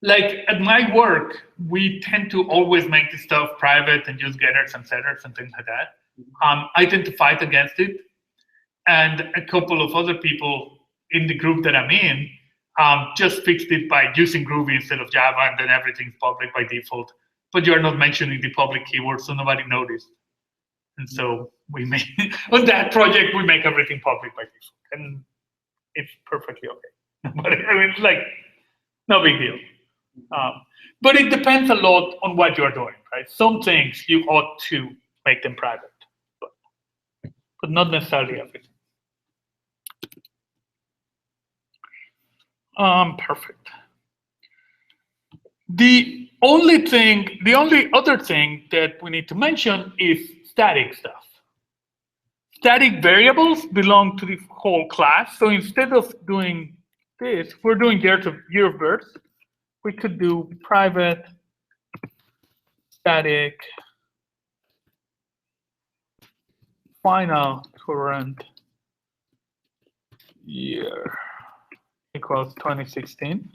like at my work, we tend to always make the stuff private and use getters and setters and things like that. I tend to fight against it, and a couple of other people in the group that I'm in just fixed it by using Groovy instead of Java, and then everything's public by default. But you're not mentioning the public keywords, so nobody noticed. And so we make on that project we make everything public by default, and it's perfectly okay. But I mean, it's like no big deal. But it depends a lot on what you're doing, right? Some things you ought to make them private, but not necessarily everything. Perfect. The only other thing that we need to mention is static stuff. Static variables belong to the whole class. So instead of doing this, if we're doing year of birth, we could do private static final current year equals 2016.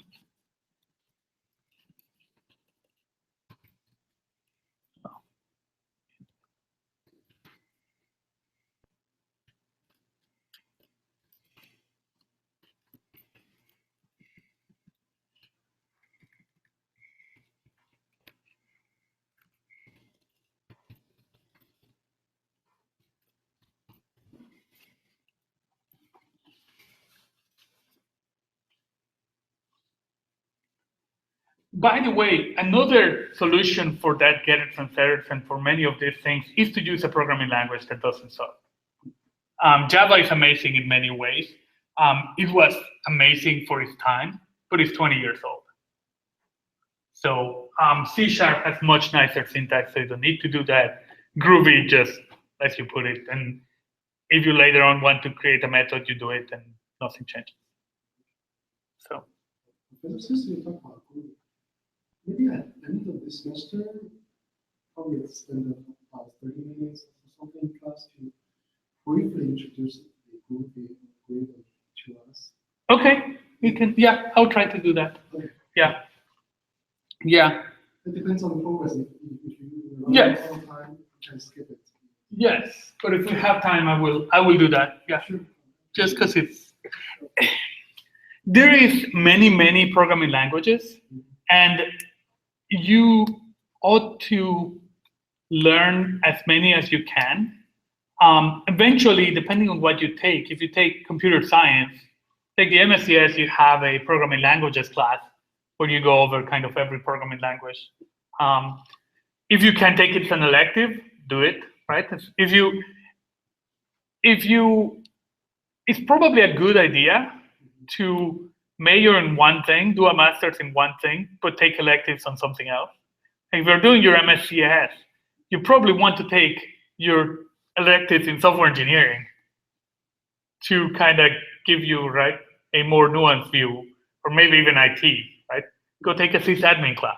By the way, another solution for that getters and setters and for many of these things is to use a programming language that doesn't suck. Java is amazing in many ways. It was amazing for its time, but it's 20 years old. So C# has much nicer syntax, so you don't need to do that. Groovy just lets you put it, and if you later on want to create a method, you do it, and nothing changes. So. Since we talk about Groovy, maybe at the end of this semester, probably spend about 30 minutes or something in class to briefly introduce the Groovy algorithm to us. Okay, we can. Yeah, I'll try to do that. Okay. Yeah. Yeah. It depends on the progress. If you run yes. out of time, you can skip it. Yes, but if we have time, I will do that. Yeah. Sure. Just because it's there is many programming languages, and you ought to learn as many as you can. Eventually, depending on what you take, if you take computer science, take the MSCS, you have a programming languages class where you go over kind of every programming language. If you can take it as an elective, do it, right? It's probably a good idea to major in one thing, do a master's in one thing, but take electives on something else. If you're doing your MSCS, you probably want to take your electives in software engineering to kind of give you, right, a more nuanced view, or maybe even IT, right? Go take a sysadmin class,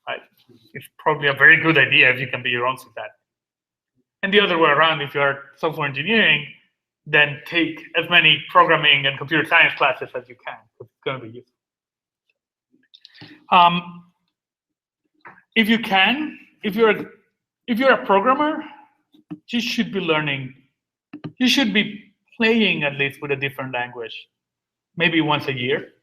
right? It's probably a very good idea if you can be your own sysadmin. And the other way around, if you're software engineering, then take as many programming and computer science classes as you can. It's going to be useful. If you can, if you're a programmer, you should be learning. You should be playing at least with a different language, maybe once a year.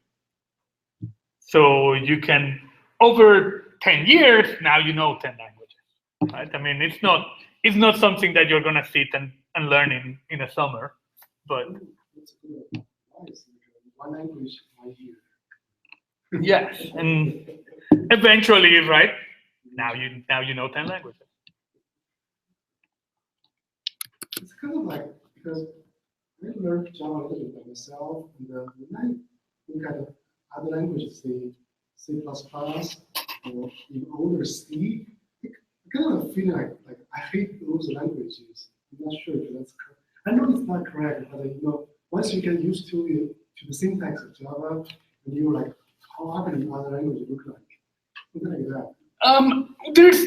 So you can, over 10 years, now you know 10 languages, right? I mean, it's not something that you're going to sit and learn in a summer, but one language, 1 year. Yes, and eventually, right? Now you know 10 languages. It's kind of like, because I learned Java a little bit by myself, and when I look at other languages, say C++, or even older C, I kind of feel like I hate those languages. I'm not sure if that's correct. I know it's not correct, but once you get used to the syntax of Java, and you're like, how ugly other languages look like? Something like that.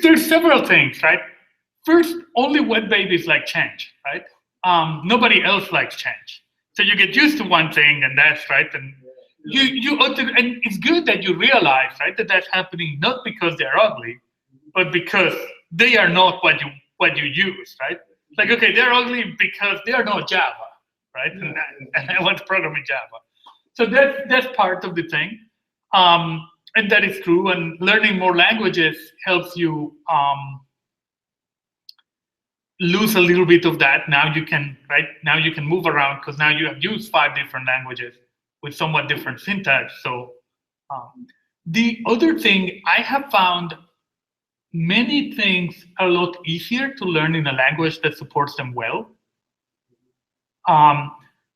There's several things, right? First, only web babies like change, right? Nobody else likes change. So you get used to one thing, and that's right. And and it's good that you realize, right, that that's happening not because they're ugly, but because they are not what you use, right? Like, okay, they're ugly because they are not Java, right? And I want to program in Java. So that's part of the thing. And that is true. And learning more languages helps you lose a little bit of that. Now you can, right? Now you can move around because now you have used 5 different languages with somewhat different syntax. So, The other thing, I have found many things are a lot easier to learn in a language that supports them well.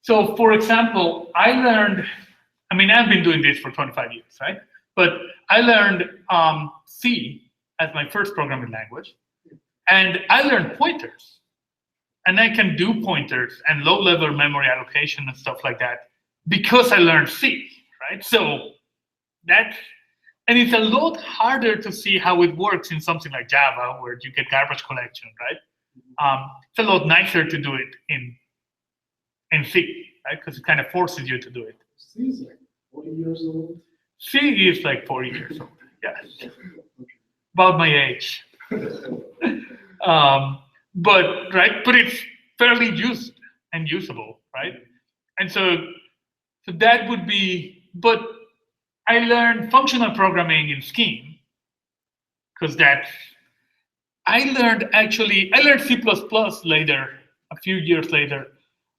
So for example, I mean, I've been doing this for 25 years, right? But I learned C as my first programming language, and I learned pointers. And I can do pointers and low-level memory allocation and stuff like that because I learned C, right? So and it's a lot harder to see how it works in something like Java, where you get garbage collection, right? It's a lot nicer to do it in C, right? Because it kind of forces you to do it. C is like 40 years old. C is like 40 years old, yes. About my age. But it's fairly used and usable, right? And so that would be, but I learned functional programming in Scheme, because I learned C++ later, a few years later,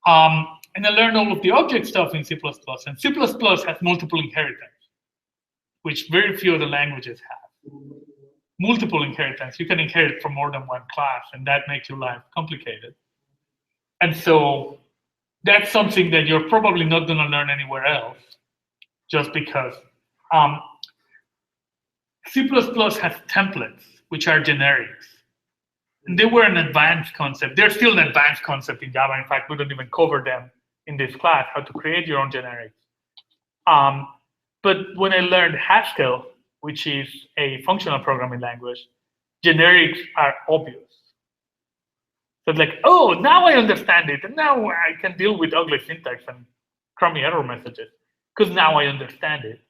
and I learned all of the object stuff in C++, and C++ has multiple inheritance, which very few other languages have. Multiple inheritance. You can inherit from more than one class, and that makes your life complicated. And so that's something that you're probably not going to learn anywhere else, just because C++ has templates, which are generics. And they were an advanced concept. They're still an advanced concept in Java. In fact, we don't even cover them in this class, how to create your own generics. But when I learned Haskell, which is a functional programming language, generics are obvious. So it's like, oh, now I understand it. And now I can deal with ugly syntax and crummy error messages, because now I understand it.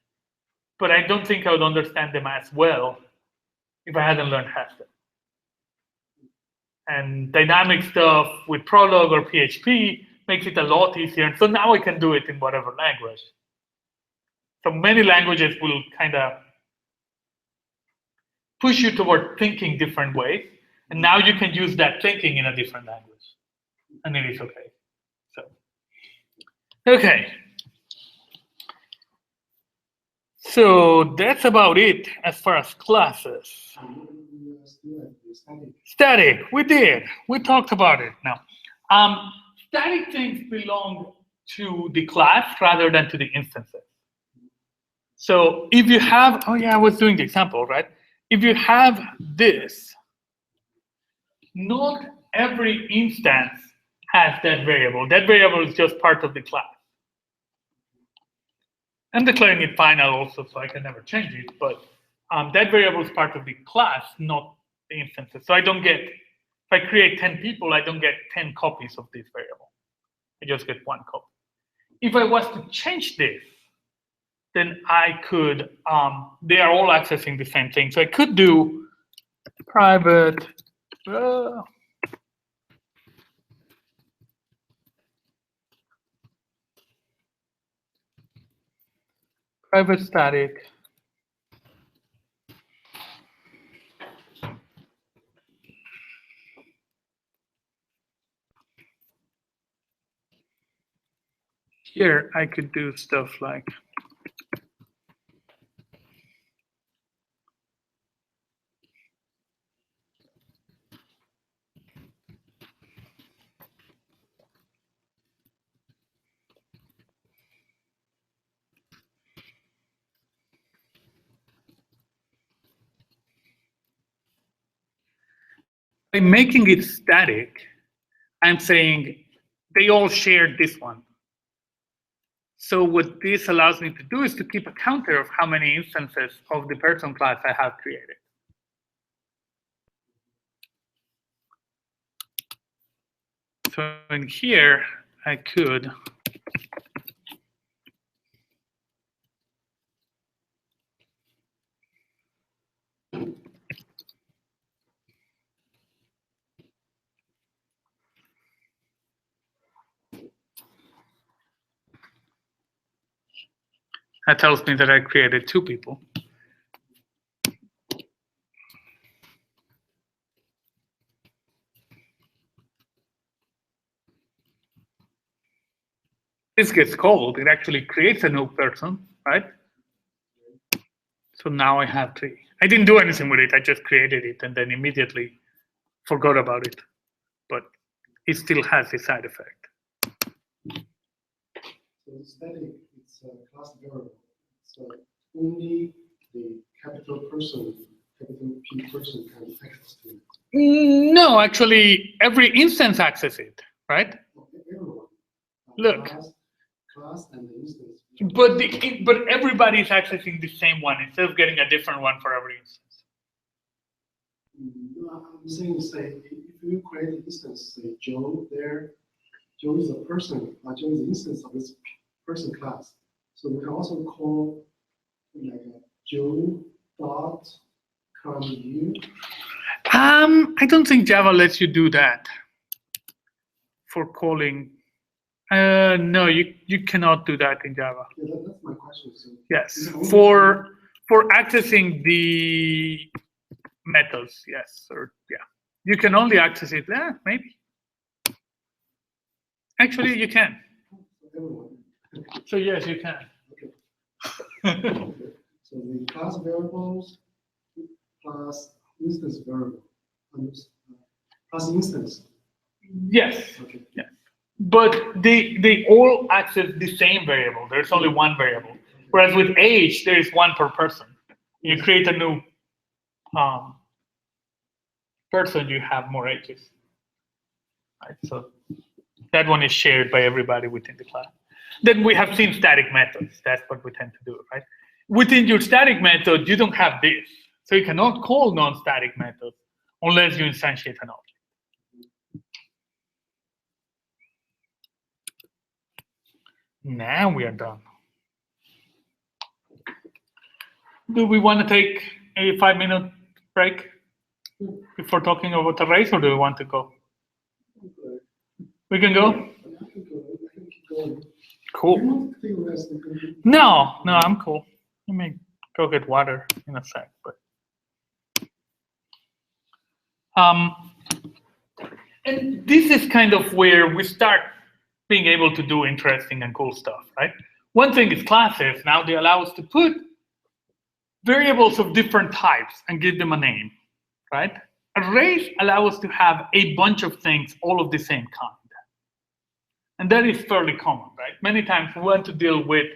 But I don't think I would understand them as well if I hadn't learned Haskell. And dynamic stuff with Prolog or PHP makes it a lot easier. And so now I can do it in whatever language. So many languages will kind of push you toward thinking different ways. And now you can use that thinking in a different language. And it is okay. So, okay. So that's about it as far as classes. Static, we did. We talked about it now. Static things belong to the class rather than to the instances. So if you have, oh yeah, I was doing the example, right? If you have this, not every instance has that variable. That variable is just part of the class. I'm declaring it final also, so I can never change it, but that variable is part of the class, not the instances. So I don't get, if I create 10 people, I don't get 10 copies of this variable. I just get one copy. If I was to change this, then I could, they are all accessing the same thing. So I could do private, private static. Here I could do stuff like by making it static, I'm saying they all share this one. So what this allows me to do is to keep a counter of how many instances of the person class I have created. So in here, I could that tells me that I created 2 people. This gets called, it actually creates a new person, right? So now I have 3. I didn't do anything with it. I just created it and then immediately forgot about it. But it still has a side effect. So static, it's a class variable. So only the capital person, capital P person can access to it. No, actually, every instance accesses it, right? Everyone. Look. Class and the instance. But everybody is accessing the same one instead of getting a different one for every instance. No, I'm saying, say, if you create an instance, say Joe there, Joe is a person, Joe is an instance of this person class. So we can also call like a Joe dot come you. I don't think Java lets you do that for calling. No, you cannot do that in Java. Yeah, that's my question. So Yes, for accessing the methods, yes, or yeah, you can only access it. Maybe. Actually, you can. everyone. So yes, you can. Okay. So the class variables plus instance variable. Plus instance. Yes. Okay. Yes. But they all access the same variable. There's only one variable. Whereas with age, there is one per person. You create a new person, you have more ages. Right? So that one is shared by everybody within the class. Then we have seen static methods. That's what we tend to do, right? Within your static method, you don't have this. So you cannot call non-static methods unless you instantiate an object. Now we are done. Do we want to take a 5-minute break before talking about arrays, or do we want to go? We can go? I can keep going. Cool. You want to take a rest? No, I'm cool. Let me go get water in a sec. But and this is kind of where we start being able to do interesting and cool stuff, right? One thing is classes. Now they allow us to put variables of different types and give them a name, right? Arrays allow us to have a bunch of things all of the same kind. And that is fairly common, right? Many times we want to deal with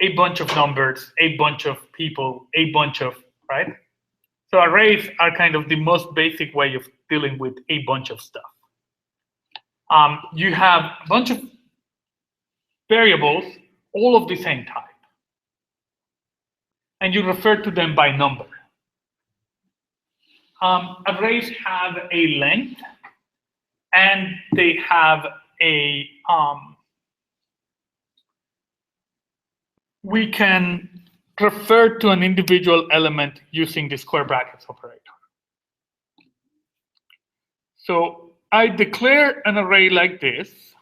a bunch of numbers, a bunch of people, a bunch of, right? So arrays are kind of the most basic way of dealing with a bunch of stuff. You have a bunch of variables, all of the same type. And you refer to them by number. Arrays have a length, and they have a, we can refer to an individual element using the square brackets operator. So I declare an array like this.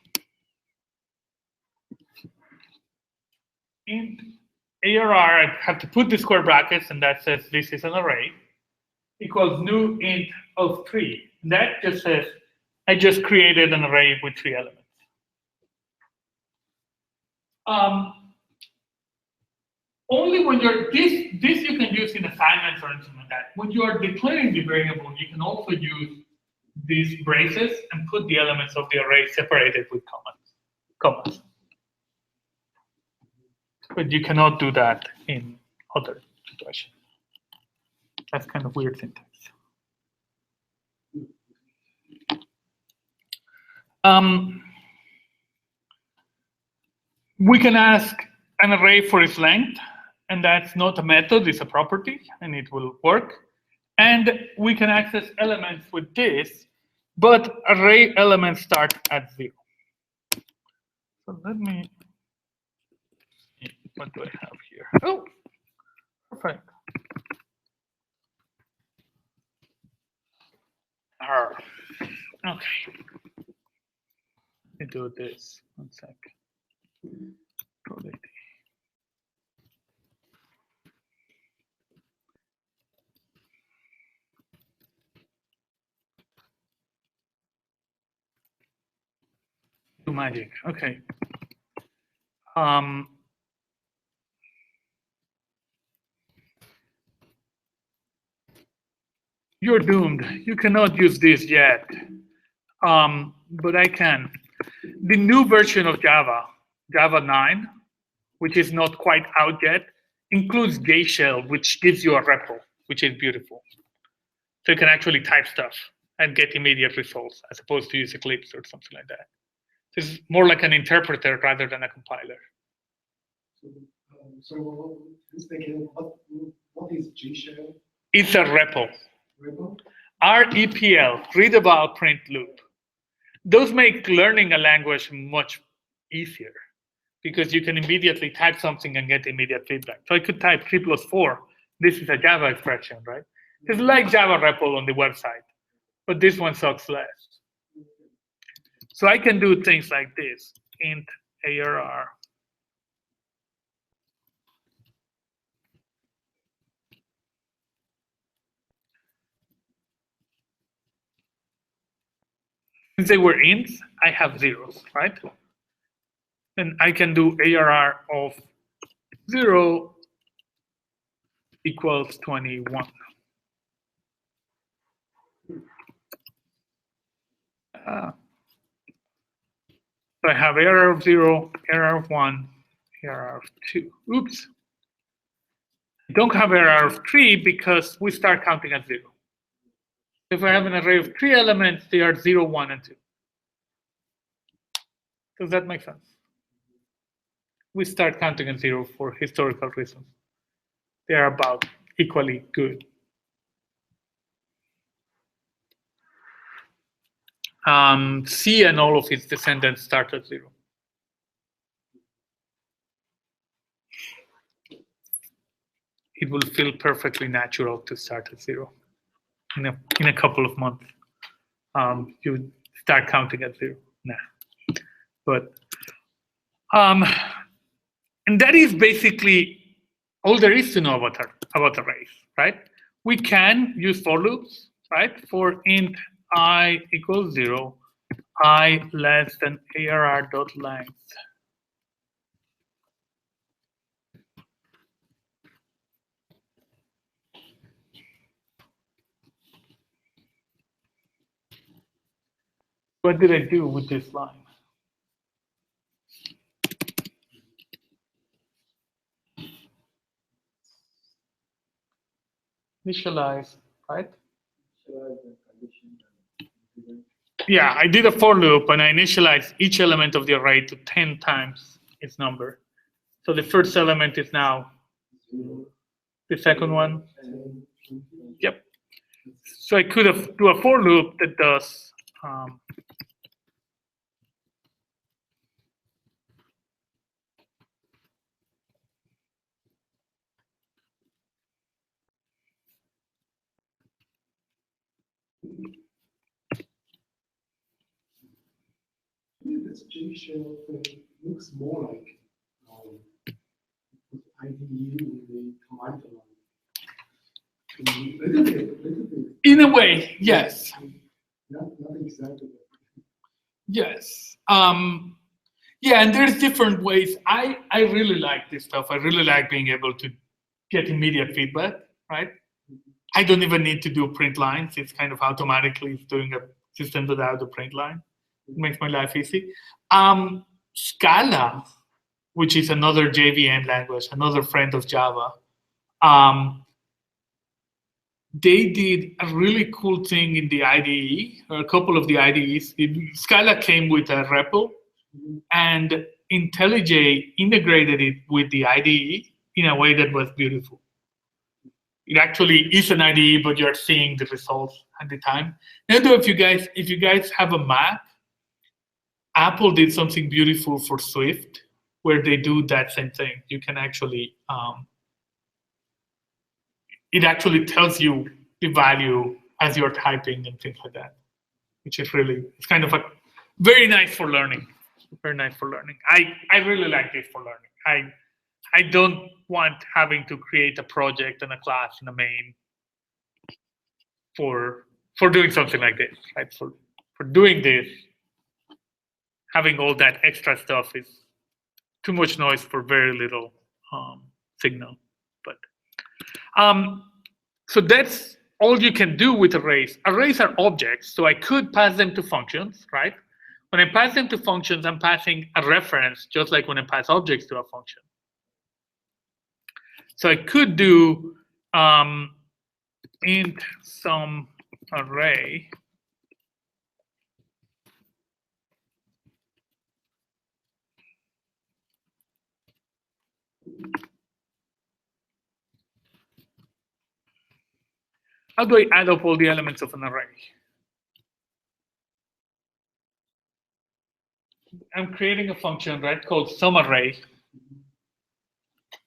In ARR, I have to put the square brackets, and that says this is an array, equals new int of 3. And that just says I just created an array with 3 elements. Only when you're, this you can use in assignments or anything like that. When you are declaring the variable, you can also use these braces and put the elements of the array separated with commas. But you cannot do that in other situations. That's kind of weird syntax. We can ask an array for its length, and that's not a method, it's a property, and it will work. And we can access elements with this, but array elements start at 0. So let me see, what do I have here? Oh, perfect. Okay. Let me do this. 1 sec. Do magic. Okay. you're doomed. You cannot use this yet. But I can. The new version of Java, Java 9, which is not quite out yet, includes JShell, which gives you a REPL, which is beautiful. So you can actually type stuff and get immediate results, as opposed to use Eclipse or something like that. It's more like an interpreter rather than a compiler. So who's thinking, what is JShell? It's a REPL. REPL? REPL, readable print loop. Those make learning a language much easier because you can immediately type something and get immediate feedback. So I could type 3 + 4. This is a Java expression, right? It's like Java REPL on the website, but this one sucks less. So I can do things like this, int ARR. Since they were ints, I have zeros, right? And I can do ARR of 0 equals 21. So I have ARR of 0, ARR of 1, ARR of 2. Oops. I don't have ARR of 3 because we start counting at 0. If I have an array of 3 elements, they are 0, 1, and 2. Does that make sense? We start counting at 0 for historical reasons. They are about equally good. C and all of its descendants start at 0. It will feel perfectly natural to start at 0. In a couple of months, you start counting at 0. Nah. But and that is basically all there is to know about arrays, right? We can use for loops, right? For int I equals 0, I less than ARR dot length. What did I do with this line? Initialize, right? Yeah, I did a for loop and I initialized each element of the array to 10 times its number. So the first element is now the second one. Yep. So I could have do a for loop that does This JShell thing looks more like IDE with the command line. Little bit. in a way, yes. Not exactly. Yes. Yeah, and there's different ways. I really like this stuff. I really like being able to get immediate feedback, right? I don't even need to do print lines. It's kind of automatically doing a system without a print line. It makes my life easy. Scala, which is another JVM language, another friend of Java, they did a really cool thing in the IDE, or a couple of the IDEs. Scala came with a REPL, and IntelliJ integrated it with the IDE in a way that was beautiful. It actually is an IDE, but you're seeing the results at the time. I don't know if you guys have a Mac. Apple did something beautiful for Swift, where they do that same thing. You can actually, it actually tells you the value as you're typing and things like that, which is really, it's kind of a very nice for learning. Very nice for learning. I really like this for learning. I don't want having to create a project and a class and a main for doing something like this, right? For doing this, having all that extra stuff is too much noise for very little signal. But so that's all you can do with arrays are objects, so I could pass them to functions, right? When I pass them to functions, I'm passing a reference, just like when I pass objects to a function. So I could do int some array How do I add up all the elements of an array? I'm creating a function, right, called SumArray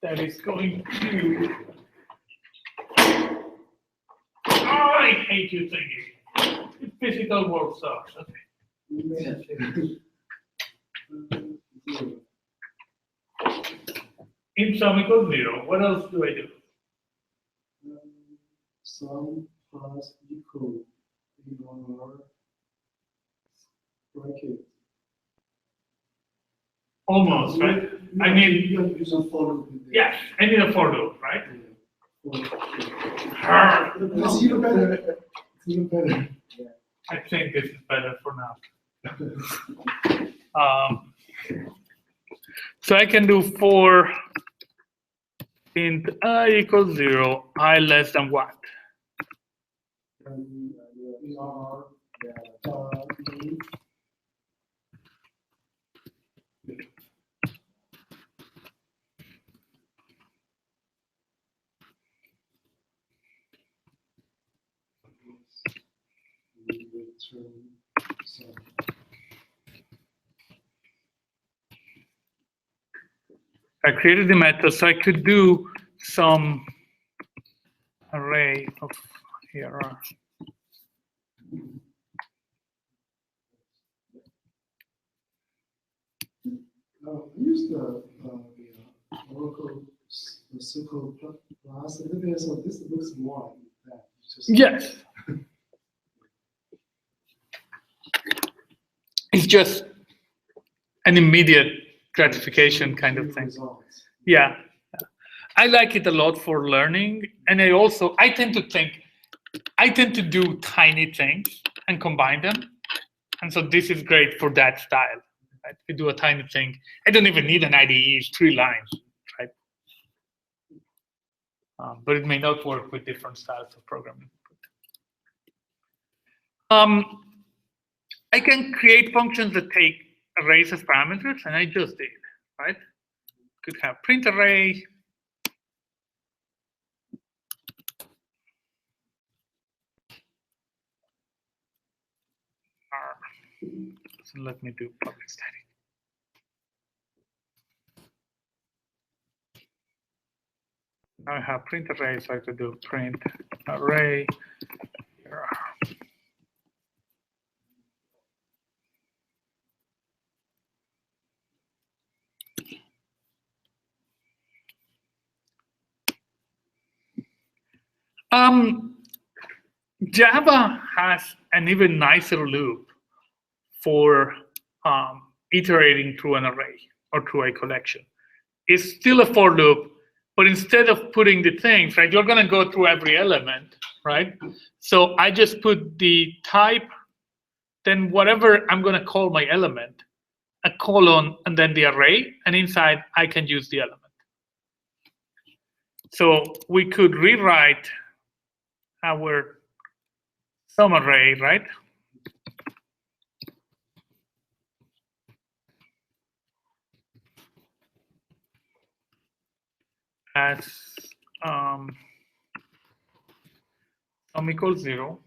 that is going to. Oh, I hate you thinking. Physical world sucks. In sum equals 0. What else do I do? Sum plus equal in bracket. Almost, right? I mean, you have to use a for loop in there. yes, I need a for loop, right? It's even better. It's even better. I think this is better for now. So I can do for int I equals 0, I less than what? I created the method, so I could do some array of here are. I use the Oracle the circle plus a little bit, so this looks more like that. Yes. It's just an immediate gratification kind of thing. Results. Yeah. I like it a lot for learning. And I tend to do tiny things and combine them. And so this is great for that style. Right? You do a tiny thing. I don't even need an IDE, it's 3 lines, right? But it may not work with different styles of programming. I can create functions that take arrays as parameters, and I just did, right? Could have print array. So let me do public static. I have print array, so I could do print array. Java has an even nicer loop for iterating through an array or through a collection. It's still a for loop, but instead of putting the things, right, you're going to go through every element, right? So I just put the type, then whatever I'm going to call my element, a colon, and then the array, and inside I can use the element. So we could rewrite our sum array, right? As sum equals 0.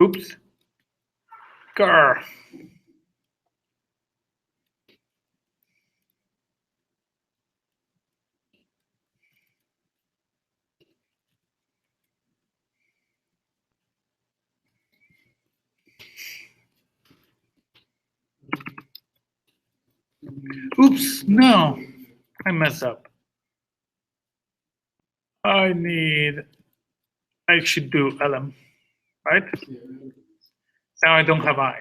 Oops. Grr. Oops, no, I messed up. I should do LM, right? Now I don't have I.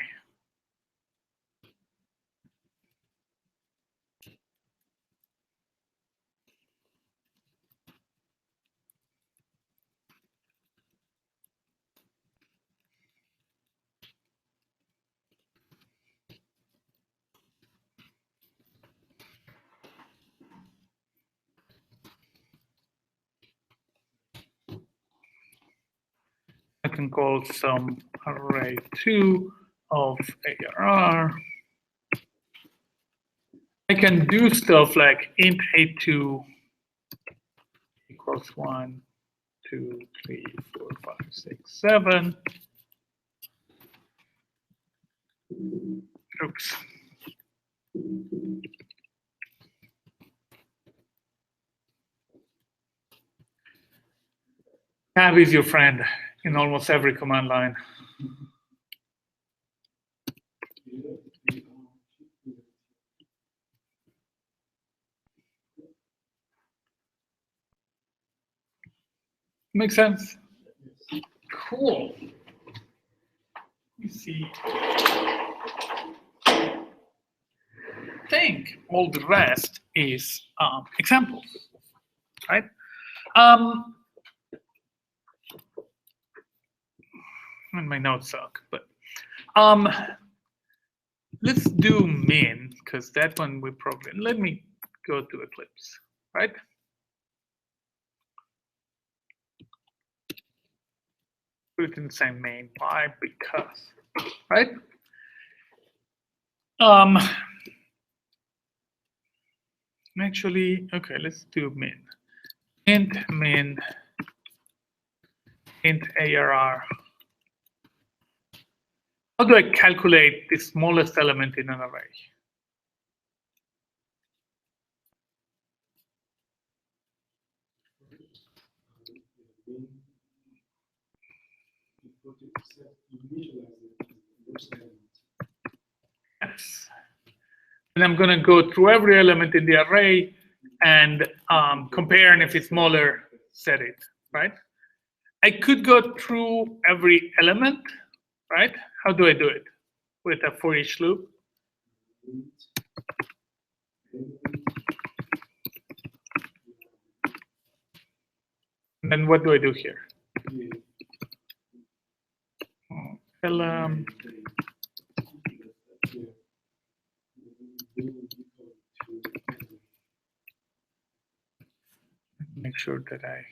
I can call some array2 of ARR. I can do stuff like int a2 equals 1, 2, 3, 4, 5, 6, 7. Oops. Tab is your friend in almost every command line. Makes sense? Cool. Let me see. I think all the rest is examples, right? And my notes suck, but let's do min, because that one we probably, let me go to Eclipse, right? Put it in the same main. Why? Because, right? Actually, okay, let's do min. Int min, int ARR. How do I calculate the smallest element in an array? Yes. And I'm going to go through every element in the array and compare, and if it's smaller, set it, right? I could go through every element, right? How do I do it? With a for each loop. And then what do I do here? LM. Make sure that I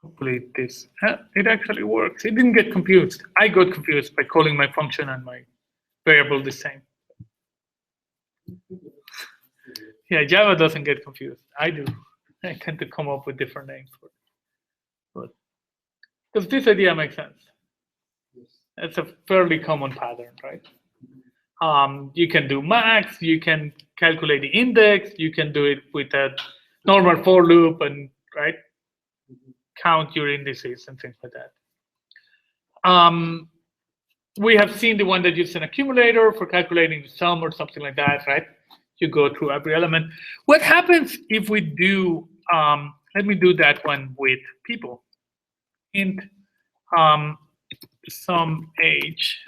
hopefully this it actually works. It didn't get confused. I got confused by calling my function and my variable the same. Yeah, Java doesn't get confused. I do. I tend to come up with different names for it. But does this idea make sense? It's a fairly common pattern, right? You can do max, you can calculate the index, you can do it with a normal for loop and right count your indices and things like that. We have seen the one that uses an accumulator for calculating the sum or something like that, right? You go through every element. What happens if we do, let me do that one with people. Int sum age.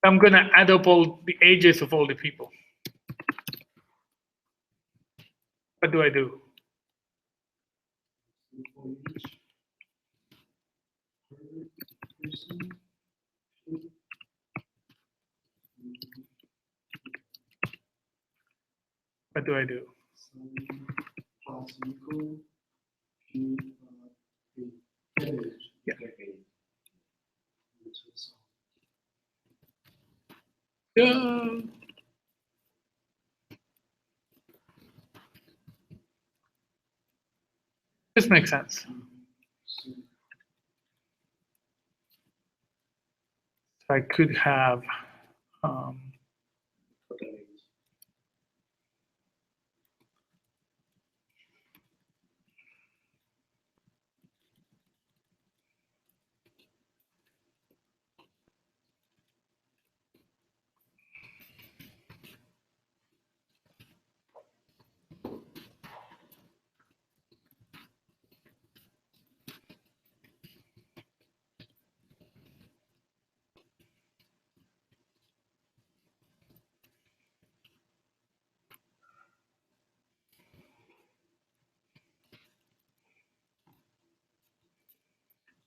I'm going to add up all the ages of all the people. What do I do? What do I do? Yeah. This makes sense. I could have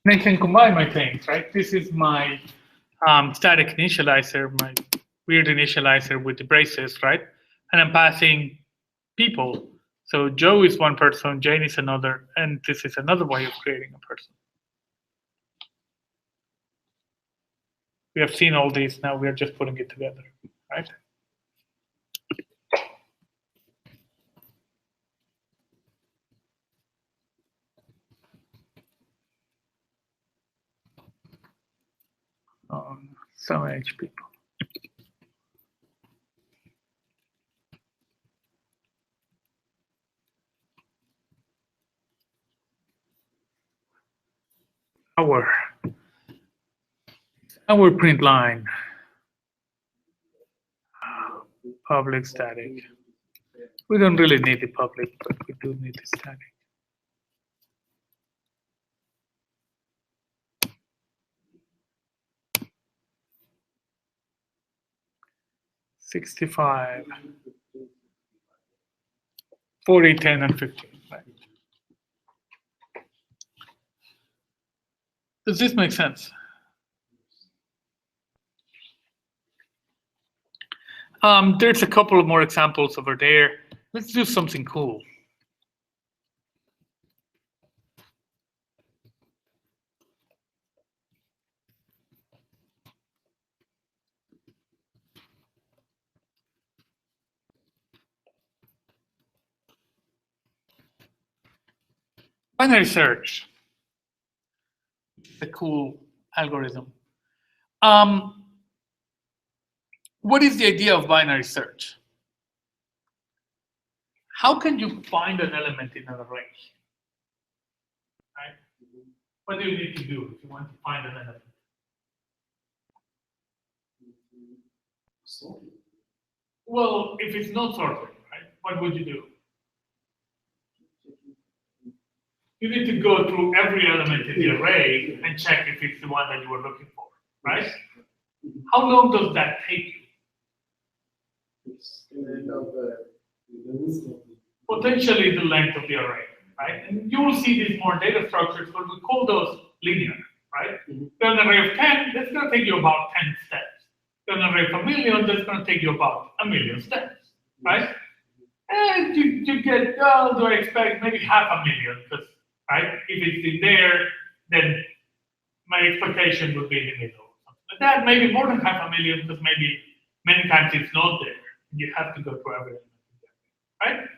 And I can combine my things, right? This is my static initializer, my weird initializer with the braces, right? And I'm passing people. So Joe is one person, Jane is another, and this is another way of creating a person. We have seen all these, now we are just putting it together, right? So many people. Our print line, public static. We don't really need the public, but we do need the static. $65, 40, 10, and 15. Right? Does this make sense? There's a couple of more examples over there. Let's do something cool. Binary search. A cool algorithm. What is the idea of binary search? How can you find an element in an array? Right? What do you need to do if you want to find an element? Well, if it's not sorted, right, what would you do? You need to go through every element in the array and check if it's the one that you were looking for, right? How long does that take you? Potentially the length of the array, right? And you will see these more data structures, but we call those linear, right? An array of 10, that's going to take you about 10 steps. An array of 1,000,000, that's going to take you about 1,000,000 steps, right? And you get, oh, do I expect maybe 500,000? Because, right, if it's in there, then my expectation would be in the middle. But that maybe more than 500,000, because maybe many times it's not there. You have to go through every element, right?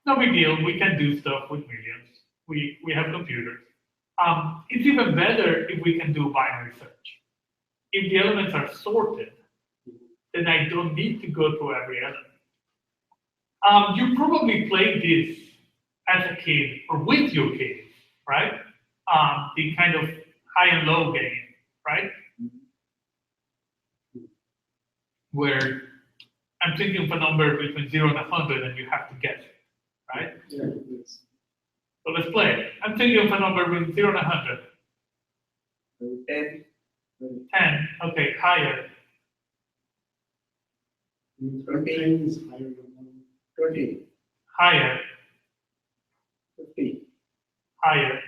No big deal. We can do stuff with millions. We have computers. It's even better if we can do binary search. If the elements are sorted, then I don't need to go through every element. You probably played this as a kid or with your kids, right? The kind of high and low game, right? Where I'm thinking of a number between 0 and 100 and you have to guess it, right? Yeah. So let's play. I'm thinking of a number between 0 and 100. 10. 10, okay, higher. 10 is higher than 20. Higher, 50. higher,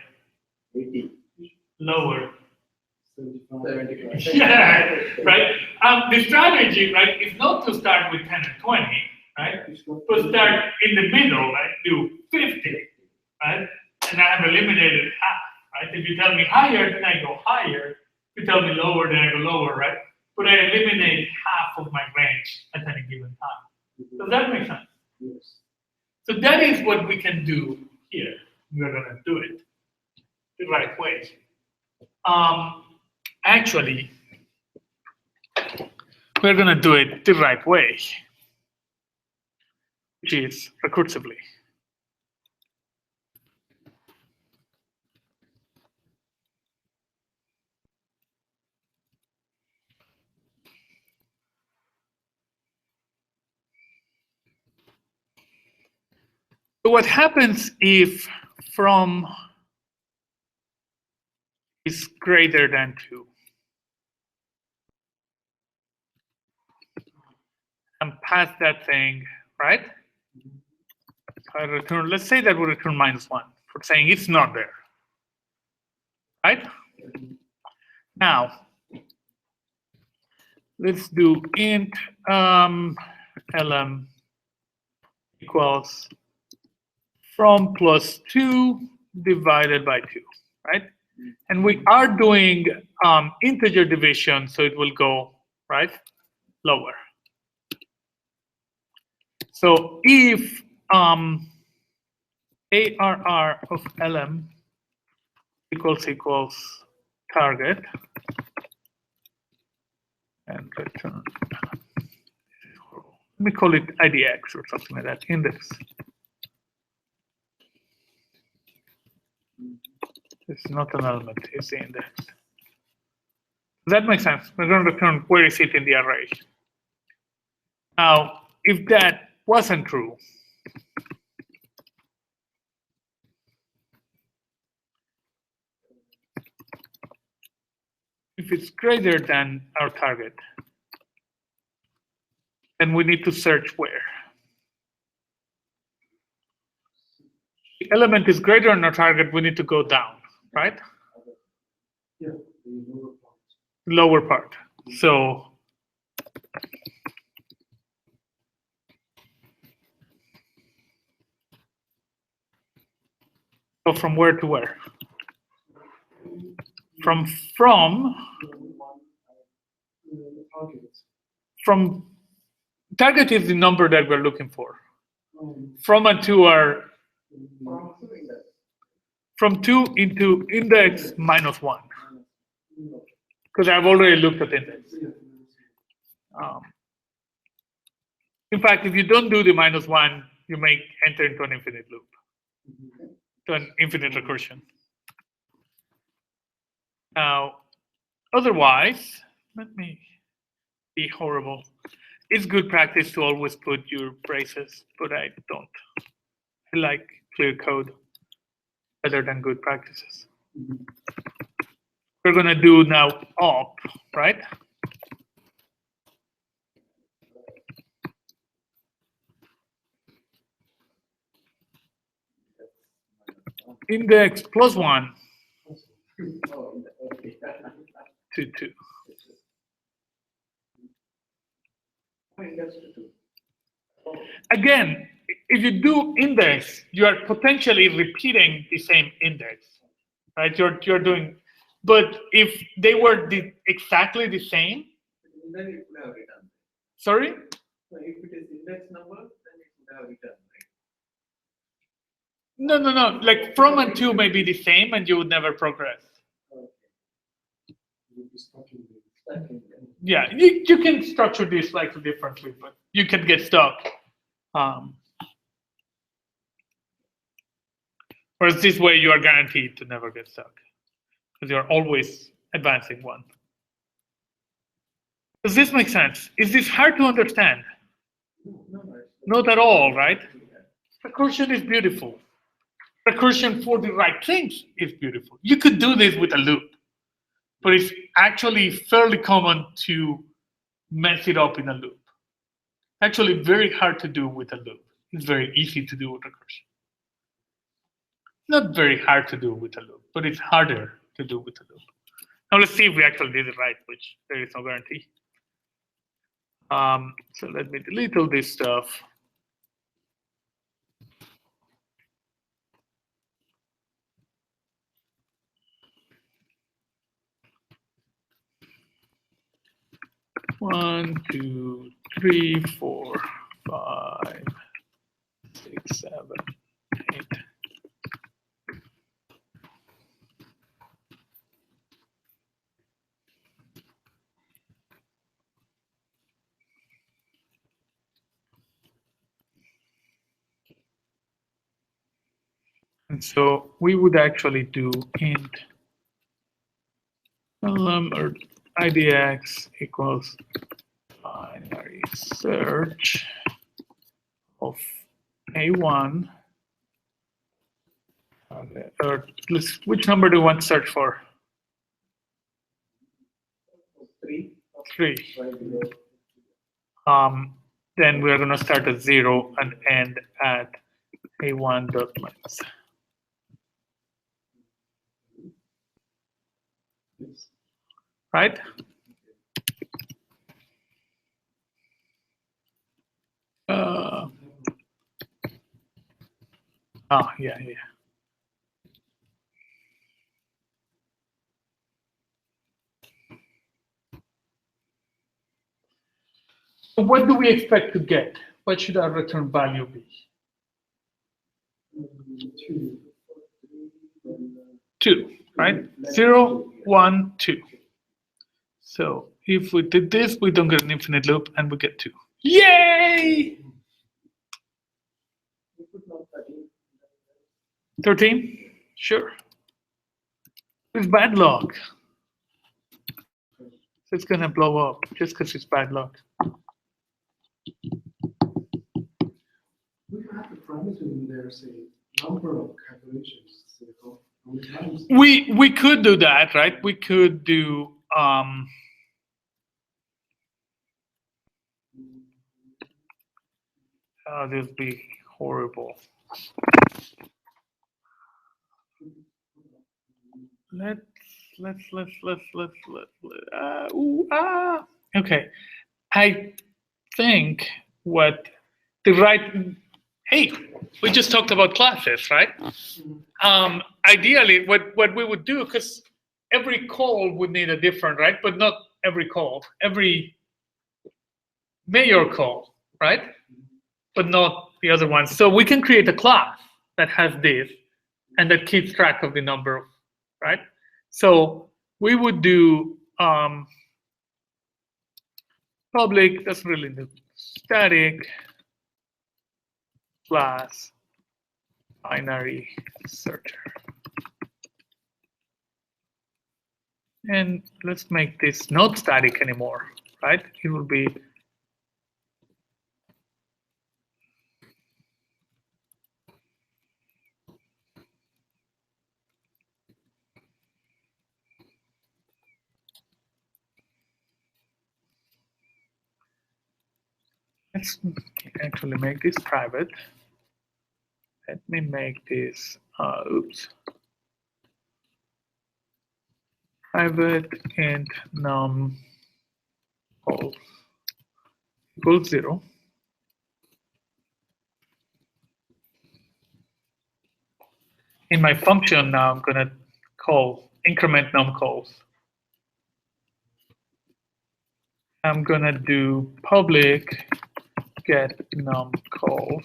80. lower. 75. 75. Yeah, right? The strategy, right, is not to start with 10 and 20, right? But start in the middle, right? Do 50, right? And I have eliminated half, right? If you tell me higher, then I go higher. If you tell me lower, then I go lower, right? But I eliminate half of my range at any given time. Does that make sense? Yes. So that is what we can do here. We're going to do it the right way. Actually, we're going to do it the right way, which is recursively. So what happens if from is greater than 2? And pass that thing, right? I return, let's say that we return -1 for saying it's not there. Now, let's do int lm equals from plus 2 divided by 2, right? And we are doing integer division, so it will go, right, lower. So if ARR of LM equals target and return, let me call it IDX or something like that, index. It's not an element, it's the index. That makes sense. We're going to return where is it in the array. Now, if that wasn't true, if it's greater than our target, then we need to search where. The element is greater than our target, we need to go down, right? Yeah, the lower part. Lower part. So from where to where? From target is the number that we're looking for. From and to are from 2 into index minus 1. Because I've already looked at index. In fact, if you don't do the minus 1, you may enter into an infinite loop, to an infinite recursion. Now, otherwise, let me be horrible. It's good practice to always put your braces, but I don't. I like clear code better than good practices. We're going to do now op, right? Index plus 1 to 2. Again, if you do index, you are potentially repeating the same index, right? You're doing, but if they were exactly the same, then it would have returned. Sorry? So if it is index number, then it would have returned, right? No. Like from and to may be the same, and you would never progress. Yeah, you can structure this slightly differently, but you can get stuck. Whereas this way, you are guaranteed to never get stuck because you're always advancing one. Does this make sense? Is this hard to understand? Not at all, right? Recursion is beautiful. Recursion for the right things is beautiful. You could do this with a loop, but it's actually fairly common to mess it up in a loop. Actually, very hard to do with a loop. It's very easy to do with recursion. Not very hard to do with a loop, but it's harder to do with a loop. Now let's see if we actually did it right, which there is no guarantee. So let me delete all this stuff. One, two, three, 4, 5, 6, 7, 8. And so we would actually do int or IDX equals binary search of A1. Or which number do you want to search for? 3. 3. Then we're going to start at 0 and end at A1.length. right? Oh, yeah. So what do we expect to get? What should our return value be? 2. 2, right? 0, 1, 2. So if we did this, we don't get an infinite loop and we get 2. Yay! 13? Sure. It's bad luck. So it's gonna blow up just because it's bad luck. We have the parameter in there, say, number of calculations. Say, how many times? We could do that, right? We could do this would be horrible. Okay. I think what the right. Hey, we just talked about classes, right? Ideally, what we would do, because every call would need a different, right? But not every call. Every major call, right? But not the other ones. So we can create a class that has this and that keeps track of the number of, right? So we would do public, that's really the static class binary searcher. And let's make this not static anymore, right? It will be let's actually make this private. Let me make this, private int num calls equals 0. In my function now, I'm going to call increment num calls. I'm going to do public get num calls.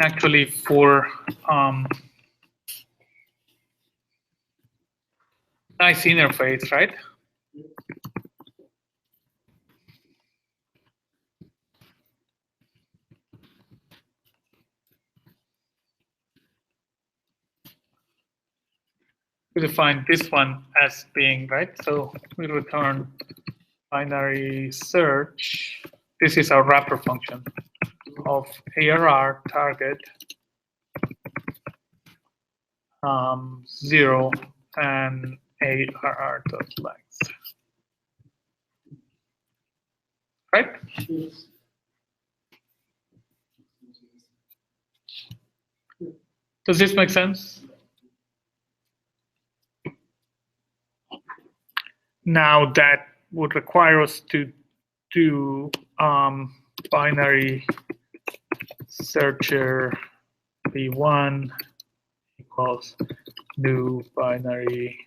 Actually, for nice interface, right? We define this one as being, right? So we return binary search. This is our wrapper function of ARR target 0 and ARR.length. Right? Yes. Does this make sense? Now that would require us to do binary searcher v1 equals new binary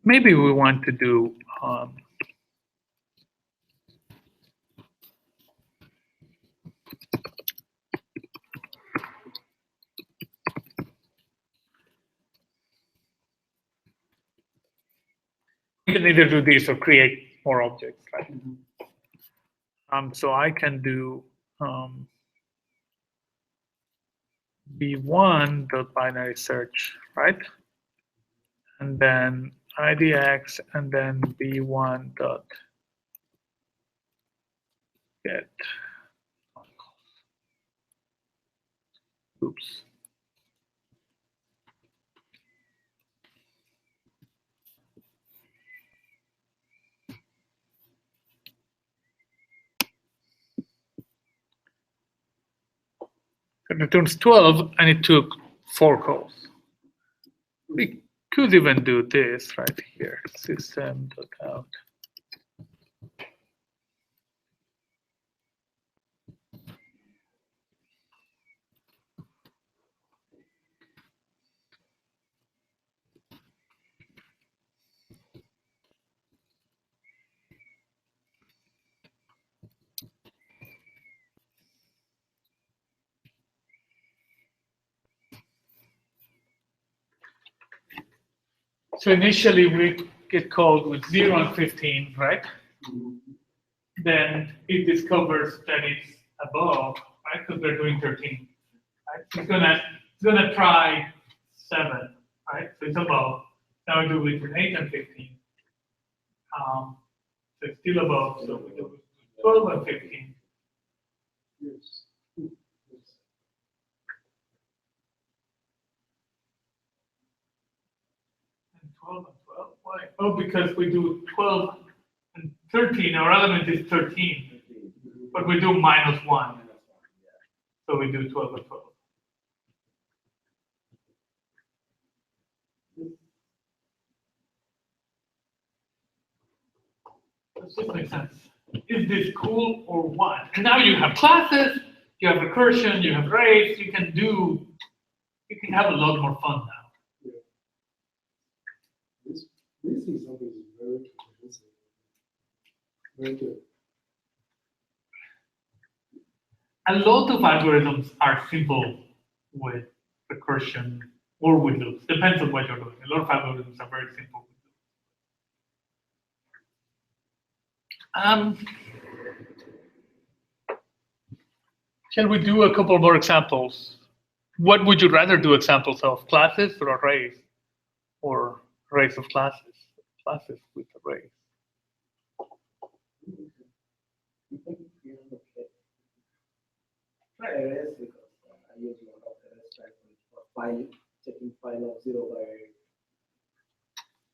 maybe we want to do you can either do this or create more objects, right? So I can do v1 dot binary search, right? And then idx and then v1 dot get. Oops. It returns 12, and it took 4 calls. We could even do this right here, system.out. So initially we get called with 0 and 15, right? Then it discovers that it's above, right? Because we're doing 13. Right? So it's gonna try 7, right? So it's above. Now we do between 8 and 15. So it's still above, so we do 12 and 15. Yes. And 12 and 12, why? Oh, because we do 12 and 13, our element is 13, but we do -1. So we do 12 and 12. Does this make sense? Is this cool or what? And now you have classes, you have recursion, you have arrays, you can have a lot more fun now. Yeah. This example is very comprehensive. Very good. A lot of algorithms are simple with recursion or with loops. Depends on what you're doing. A lot of algorithms are very simple with loops. Shall we do a couple more examples? What would you rather do examples of? Classes or arrays? Or arrays of classes? Classes with arrays. Try arrays because I use a lot of arrays types for file, checking file of 0 by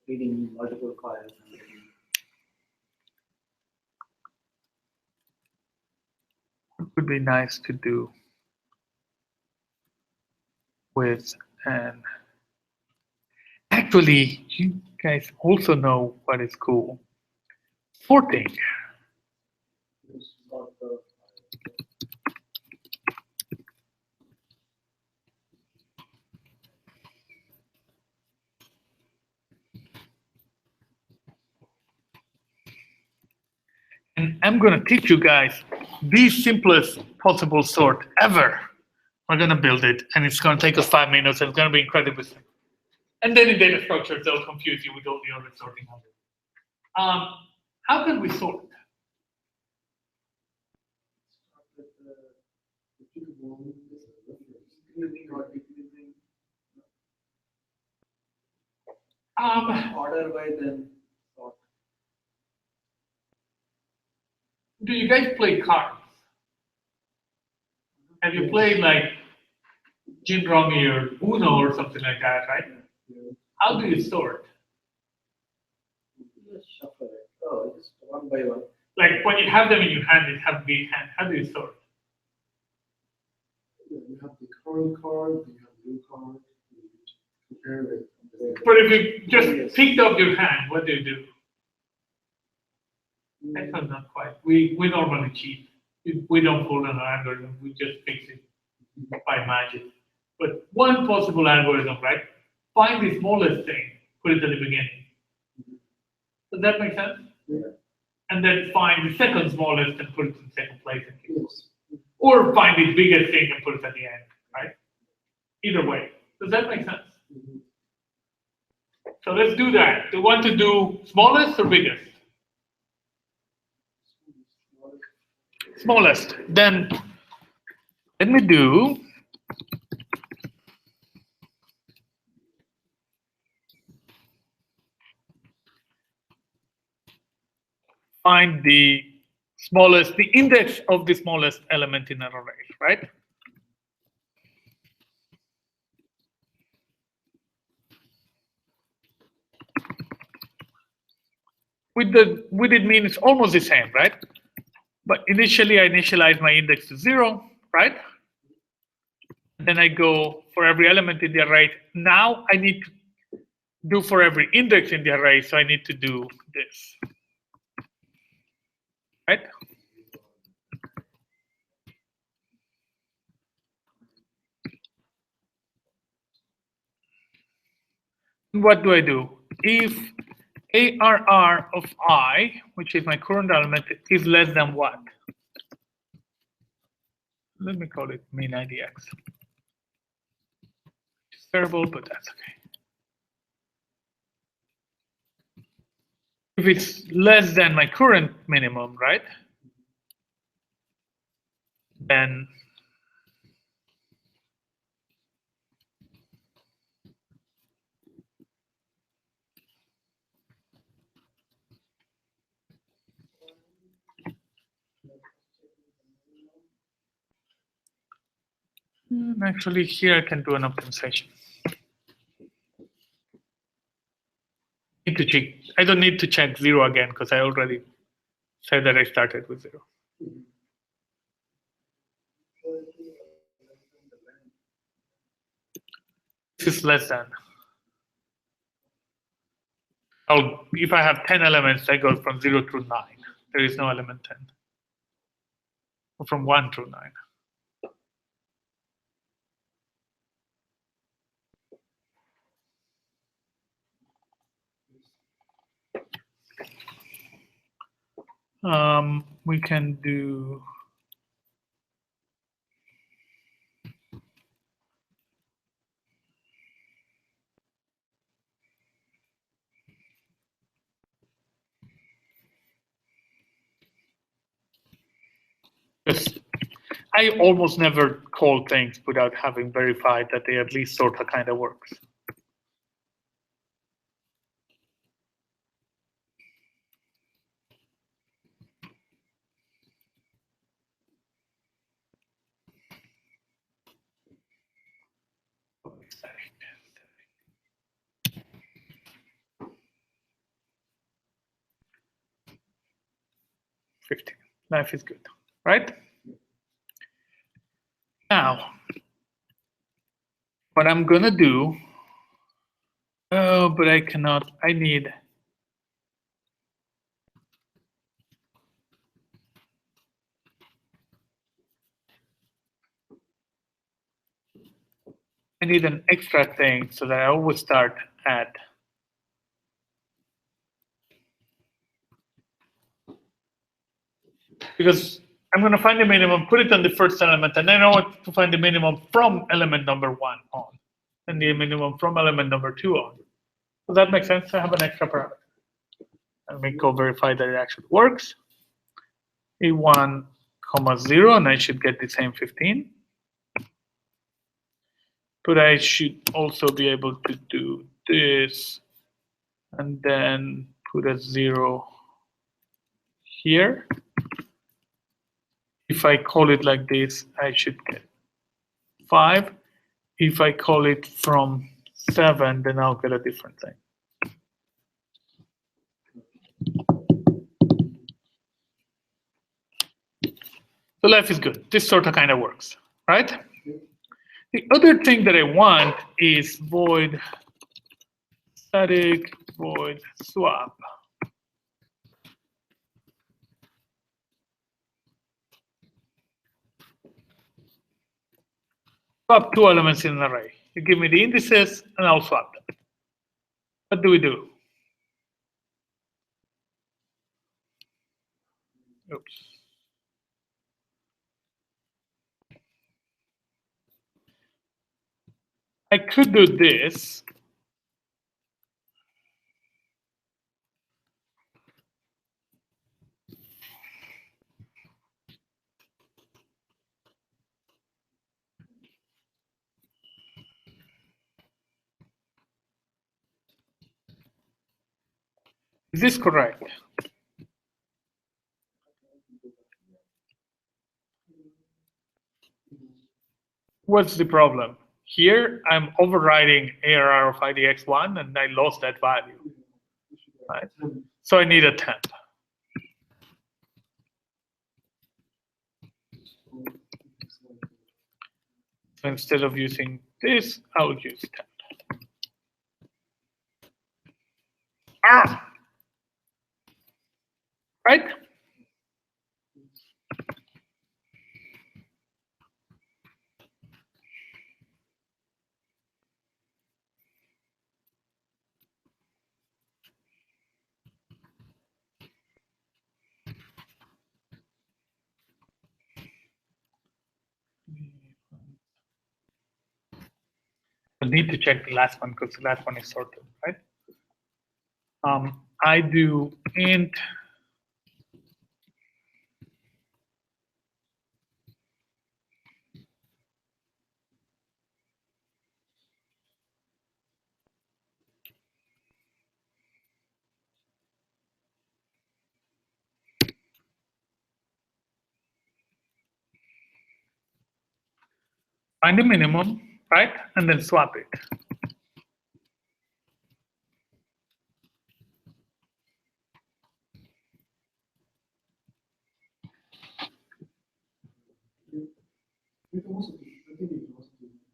reading multiple files. It would be nice to do with an. Actually, you guys also know what is cool. Sorting. And I'm going to teach you guys the simplest possible sort ever. We're going to build it, and it's going to take us 5 minutes, and it's going to be incredibly simple. And then in data structures, they'll confuse you with all the other sorting algorithms. How can we sort? Order by then sort. Do you guys play cards? Have you played like Gin Rummy or Uno or something like that, right? Yeah. How do you sort? Just shuffle it. Oh, just one by one. Like when you have them in your hand, you have big hand. How do you sort? Yeah, you have the current card, you have the new card, you compare it. But if you just picked up your hand, what do you do? That's not quite. We normally cheat. We don't follow an algorithm. We just fix it by magic. But one possible algorithm, right? Find the smallest thing, put it at the beginning. Does that make sense? Yeah. And then find the second smallest and put it in second place. And keep Yes. or find the biggest thing and put it at the end, right? Either way. Does that make sense? Mhm. So let's do that. Do you want to do smallest or biggest? Smallest. Then let me do find the smallest, the index of the smallest element in an array, right? With it mean it's almost the same, right? But initially I initialize my index to 0, right? Then I go for every element in the array. Now I need to do for every index in the array, so I need to do this. Right? What do I do? If ARR of I, which is my current element, is less than what? Let me call it min IDX. It's terrible, but that's okay. If it's less than my current minimum, right? Then actually here I can do an optimization. Need to check. I don't need to check 0 again because I already said that I started with 0. This is less than. Oh, if I have 10 elements, I go from 0 through 9. There is no element 10. Or from 1 through 9. We can do yes. I almost never call things without having verified that they at least sort of kind of works. Life is good, right? Now, what I'm gonna do, oh, but I cannot, I need, an extra thing so that I always start at because I'm going to find the minimum, put it on the first element, and then I want to find the minimum from element number 1 on, and the minimum from element number 2 on. Does that make sense? I have an extra parameter. Let me go verify that it actually works. A1, 0, and I should get the same 15. But I should also be able to do this, and then put a 0 here. If I call it like this, I should get 5. If I call it from 7, then I'll get a different thing. So life is good. This sort of kind of works, right? The other thing that I want is void static void swap. Swap 2 elements in an array. You give me the indices, and I'll swap them. What do we do? Oops. I could do this. Is this correct? What's the problem? Here, I'm overriding ARR of IDX1, and I lost that value. Right? So I need a temp. So instead of using this, I'll use 10. Right? I need to check the last one because the last one is sorted, right? I do int find the minimum, right? And then swap it. We can also do, I think we can also do this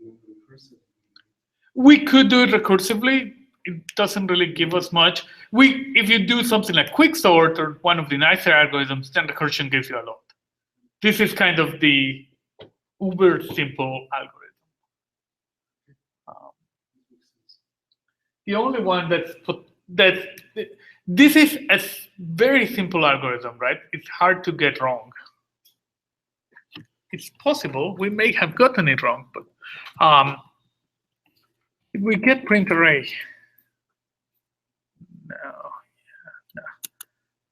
in recursive. We could do it recursively. It doesn't really give us much. If you do something like quicksort or one of the nicer algorithms, then recursion gives you a lot. This is kind of the uber simple algorithm. The only one this is a very simple algorithm, right? It's hard to get wrong. It's possible we may have gotten it wrong, but if we get print array, no,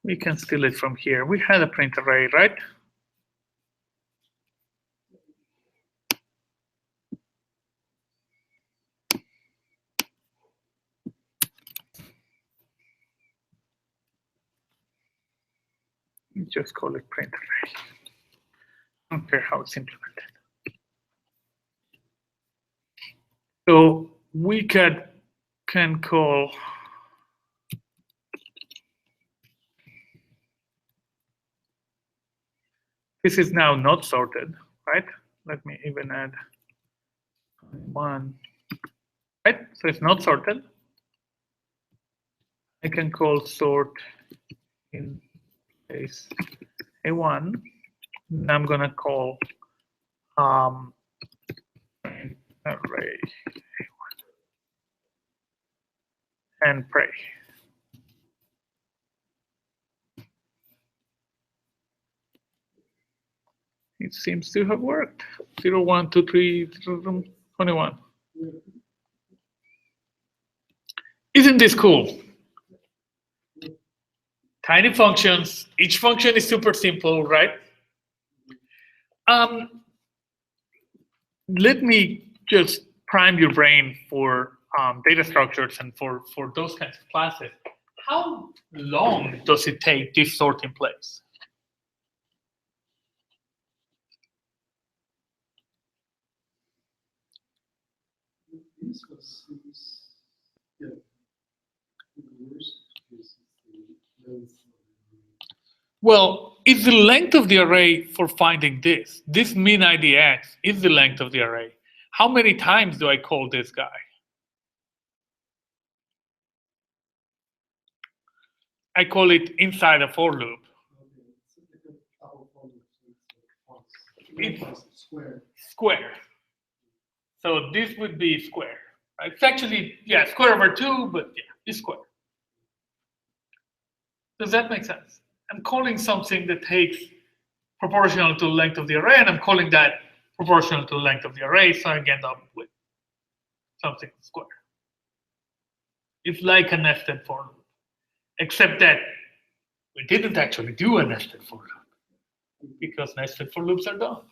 we can steal it from here. We had a print array, right? Just call it print array. I don't care how it's implemented. So we can call this is now not sorted, right? Let me even add one, right? So it's not sorted. I can call sort in place A1. And I'm gonna call array and pray. It seems to have worked. 0, 1, 2, 3, 21. Isn't this cool? Tiny functions. Each function is super simple, right? Let me just prime your brain for data structures and for those kinds of classes. How long does it take this sort in place? This was, yeah, the worst is the length. Well, it's the length of the array for finding this. This min IDX is the length of the array. How many times do I call this guy? I call it inside a for loop. It's square. Square. So this would be square, right? It's actually, yeah, square over 2, but yeah, it's square. Does that make sense? I'm calling something that takes proportional to the length of the array, and I'm calling that proportional to the length of the array, so I end up with something square. It's like a nested for loop, except that we didn't actually do a nested for loop because nested for loops are done.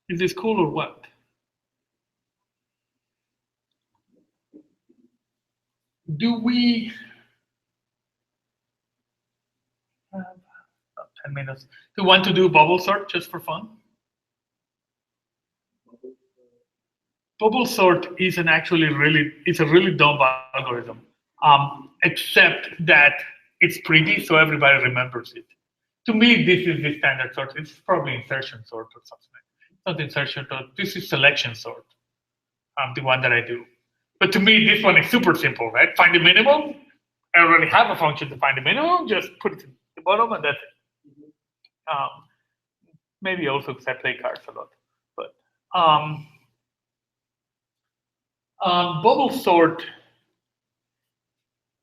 Is this cool or what? Do we have about 10 minutes? Do you want to do bubble sort just for fun? Bubble sort is actually a really dumb algorithm, except that it's pretty, so everybody remembers it. to me, this is the standard sort. It's probably insertion sort or something. Not insertion sort. This is selection sort. The one that I do. But to me, this one is super simple, right? Find the minimum. I already have a function to find the minimum. Just put it at the bottom, and that's it. Maybe also because I play cards a lot. But bubble sort,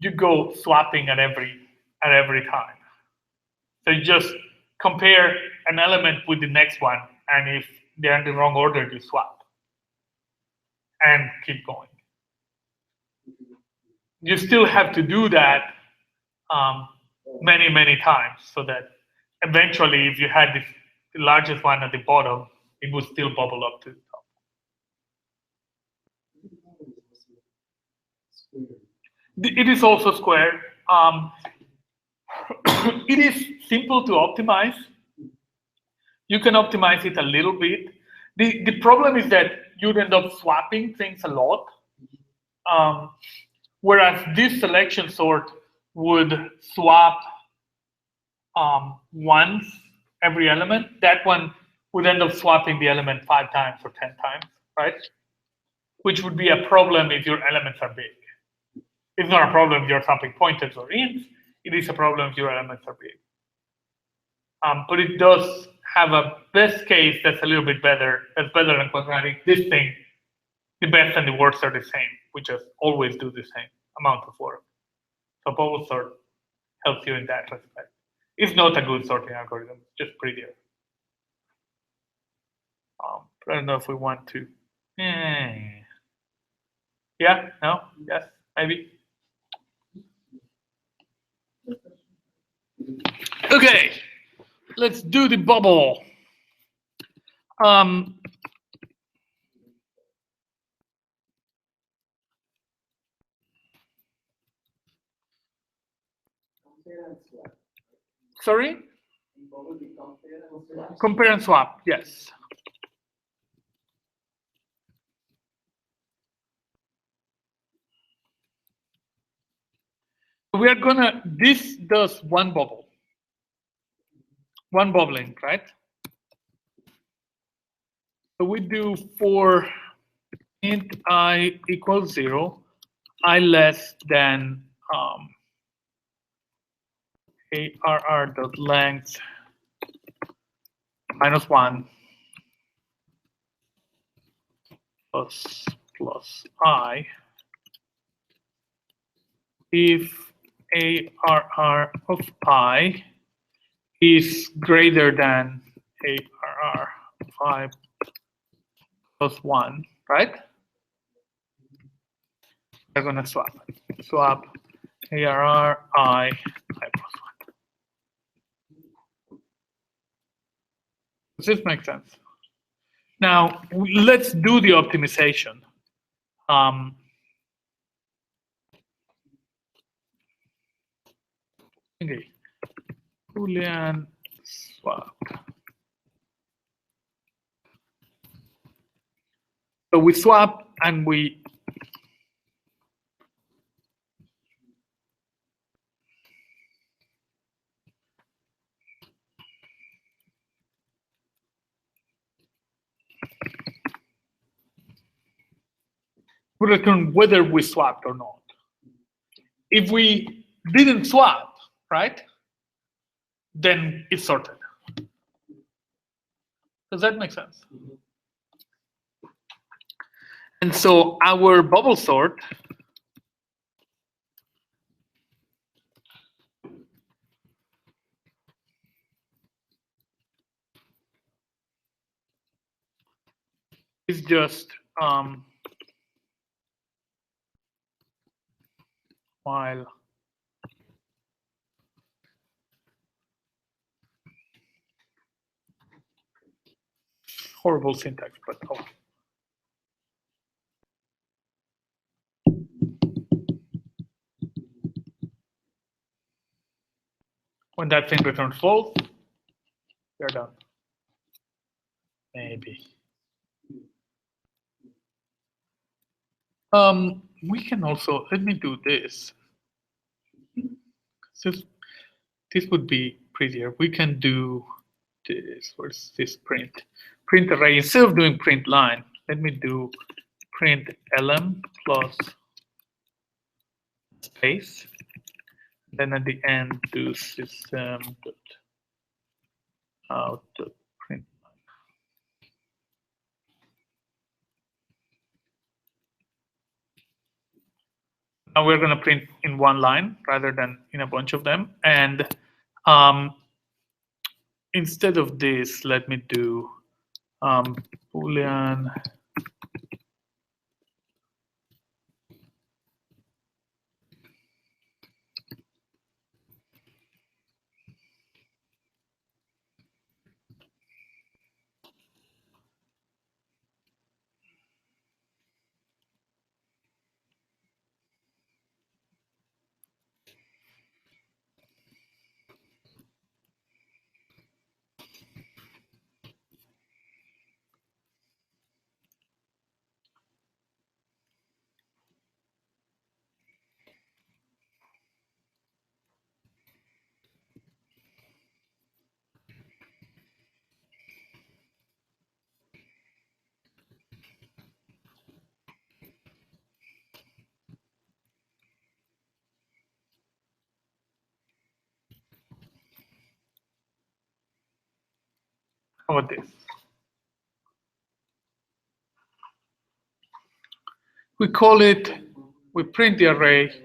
you go swapping at every time. So you just compare an element with the next one, and if they're in the wrong order, you swap and keep going. You still have to do that many times, so that eventually, if you had the largest one at the bottom, it would still bubble up to the top. It is also square. It is simple to optimize. You can optimize it a little bit. The problem is that you'd end up swapping things a lot. Whereas this selection sort would swap once every element, that one would end up swapping the element 5 times or 10 times, right? Which would be a problem if your elements are big. It's not a problem if you're swapping pointers or ints. It is a problem if your elements are big. But it does have a best case that's a little bit better. That's better than quadratic. This thing, the best and the worst are the same. We just always do the same amount of work. So bubble sort helps you in that respect. It's not a good sorting algorithm, it's just prettier. But I don't know if we want to. Yeah, no, yes, maybe. Okay, let's do the bubble. Sorry? Compare and swap, yes. We are gonna, this does one bubble. One bubbling, right? So we do for int I equals 0, I less than arr.length -1 plus I if arr of I is greater than arr of I plus 1, right? We're going to swap arr I plus 1. Does this make sense? Now, let's do the optimization. Okay, Boolean swap. So we swap and we return whether we swapped or not. If we didn't swap, right, then it's sorted. Does that make sense? And so our bubble sort is just while horrible syntax, but oh. When that thing returns false, we're done. Maybe. We can also, let me do this. This would be prettier. We can do this. Where's this print? Print array. Instead of doing print line, let me do print lm plus space. Then at the end do system out print line. Now we're going to print in one line rather than in a bunch of them. And instead of this, let me do Boolean How about this? We call it, we print the array.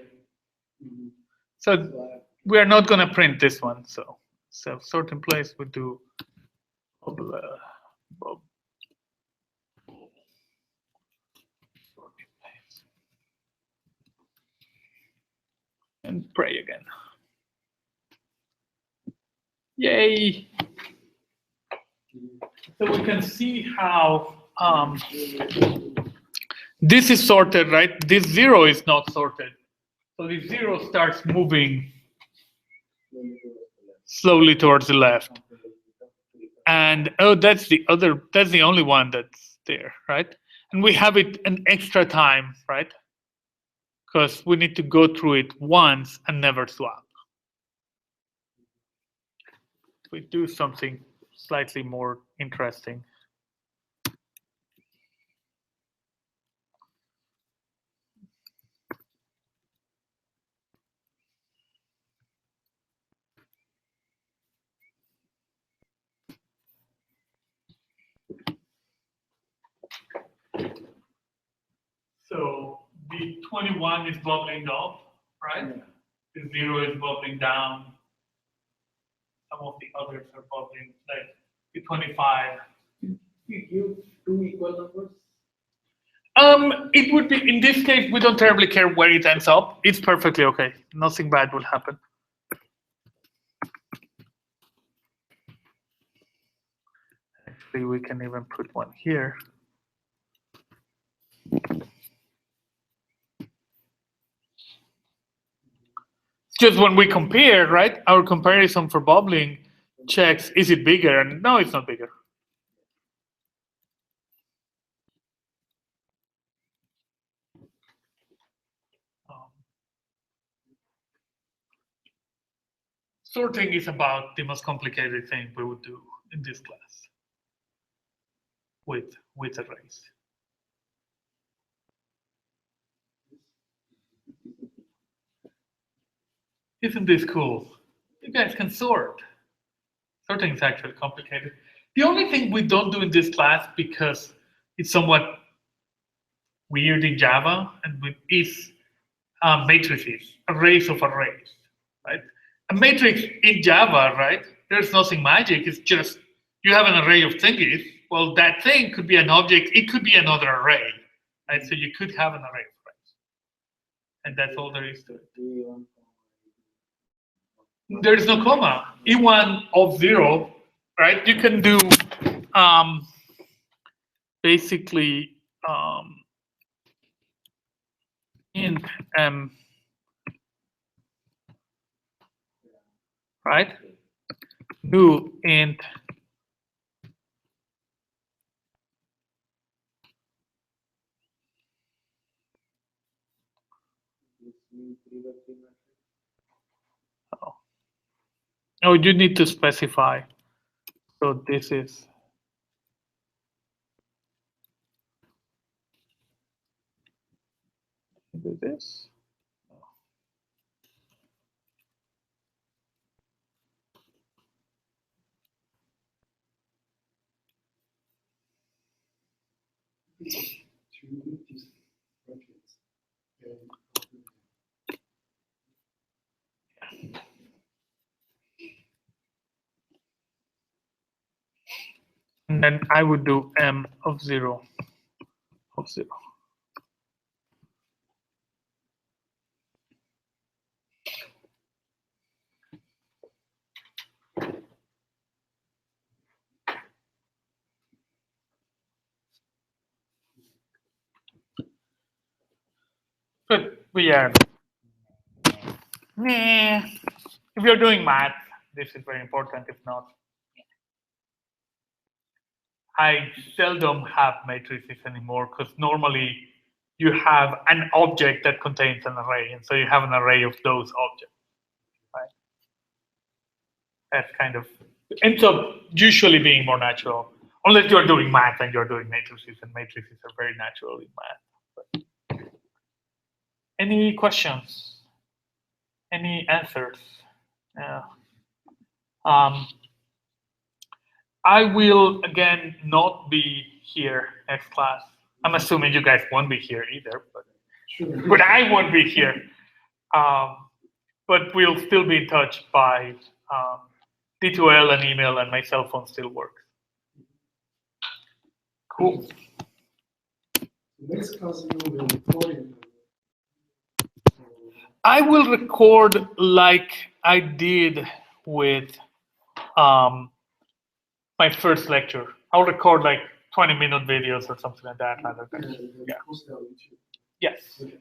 So we are not going to print this one. So sort in place, we do and pray again. Yay! So we can see how this is sorted, right? This 0 is not sorted. So this 0 starts moving slowly towards the left. And oh, that's the only one that's there, right? And we have it an extra time, right? Because we need to go through it once and never swap. We do something slightly more interesting. So the 21 is bubbling up, right? The 0 is bubbling down. Some of the others are bubbling, like the 25. You give two equal numbers. It would be, in this case, we don't terribly care where it ends up. It's perfectly okay. Nothing bad will happen. Actually, we can even put one here. Just when we compare, right? Our comparison for bubbling checks, is it bigger? And no, it's not bigger. Sorting is about the most complicated thing we would do in this class with arrays. Isn't this cool? You guys can sort. Sorting is actually complicated. The only thing we don't do in this class, because it's somewhat weird in Java, and is matrices, arrays of arrays, right? A matrix in Java, right? There's nothing magic. It's just you have an array of thingies. Well, that thing could be an object. It could be another array, right? So you could have an array of arrays, and that's all there is to it. There is no comma. E1 of 0, right? You can do basically int m, right? Do int Oh, you need to specify. So this is. Do this. To these brackets. And then I would do m of 0 of 0. But we are. If you're doing math, this is very important. If not, I seldom have matrices anymore because normally you have an object that contains an array, and so you have an array of those objects. Right? That's kind of ends up usually being more natural, unless you're doing math and you're doing matrices, and matrices are very natural in math. But any questions? Any answers? I will again not be here next class. I'm assuming you guys won't be here either, but Sure. but I won't be here. But we'll still be in touch by D2L and email, and my cell phone still works. Cool. Next class you will be recording. I will record like I did with my first lecture. I'll record like 20-minute videos or something like that. Rather than, And yeah. post that on YouTube. Yes. Okay.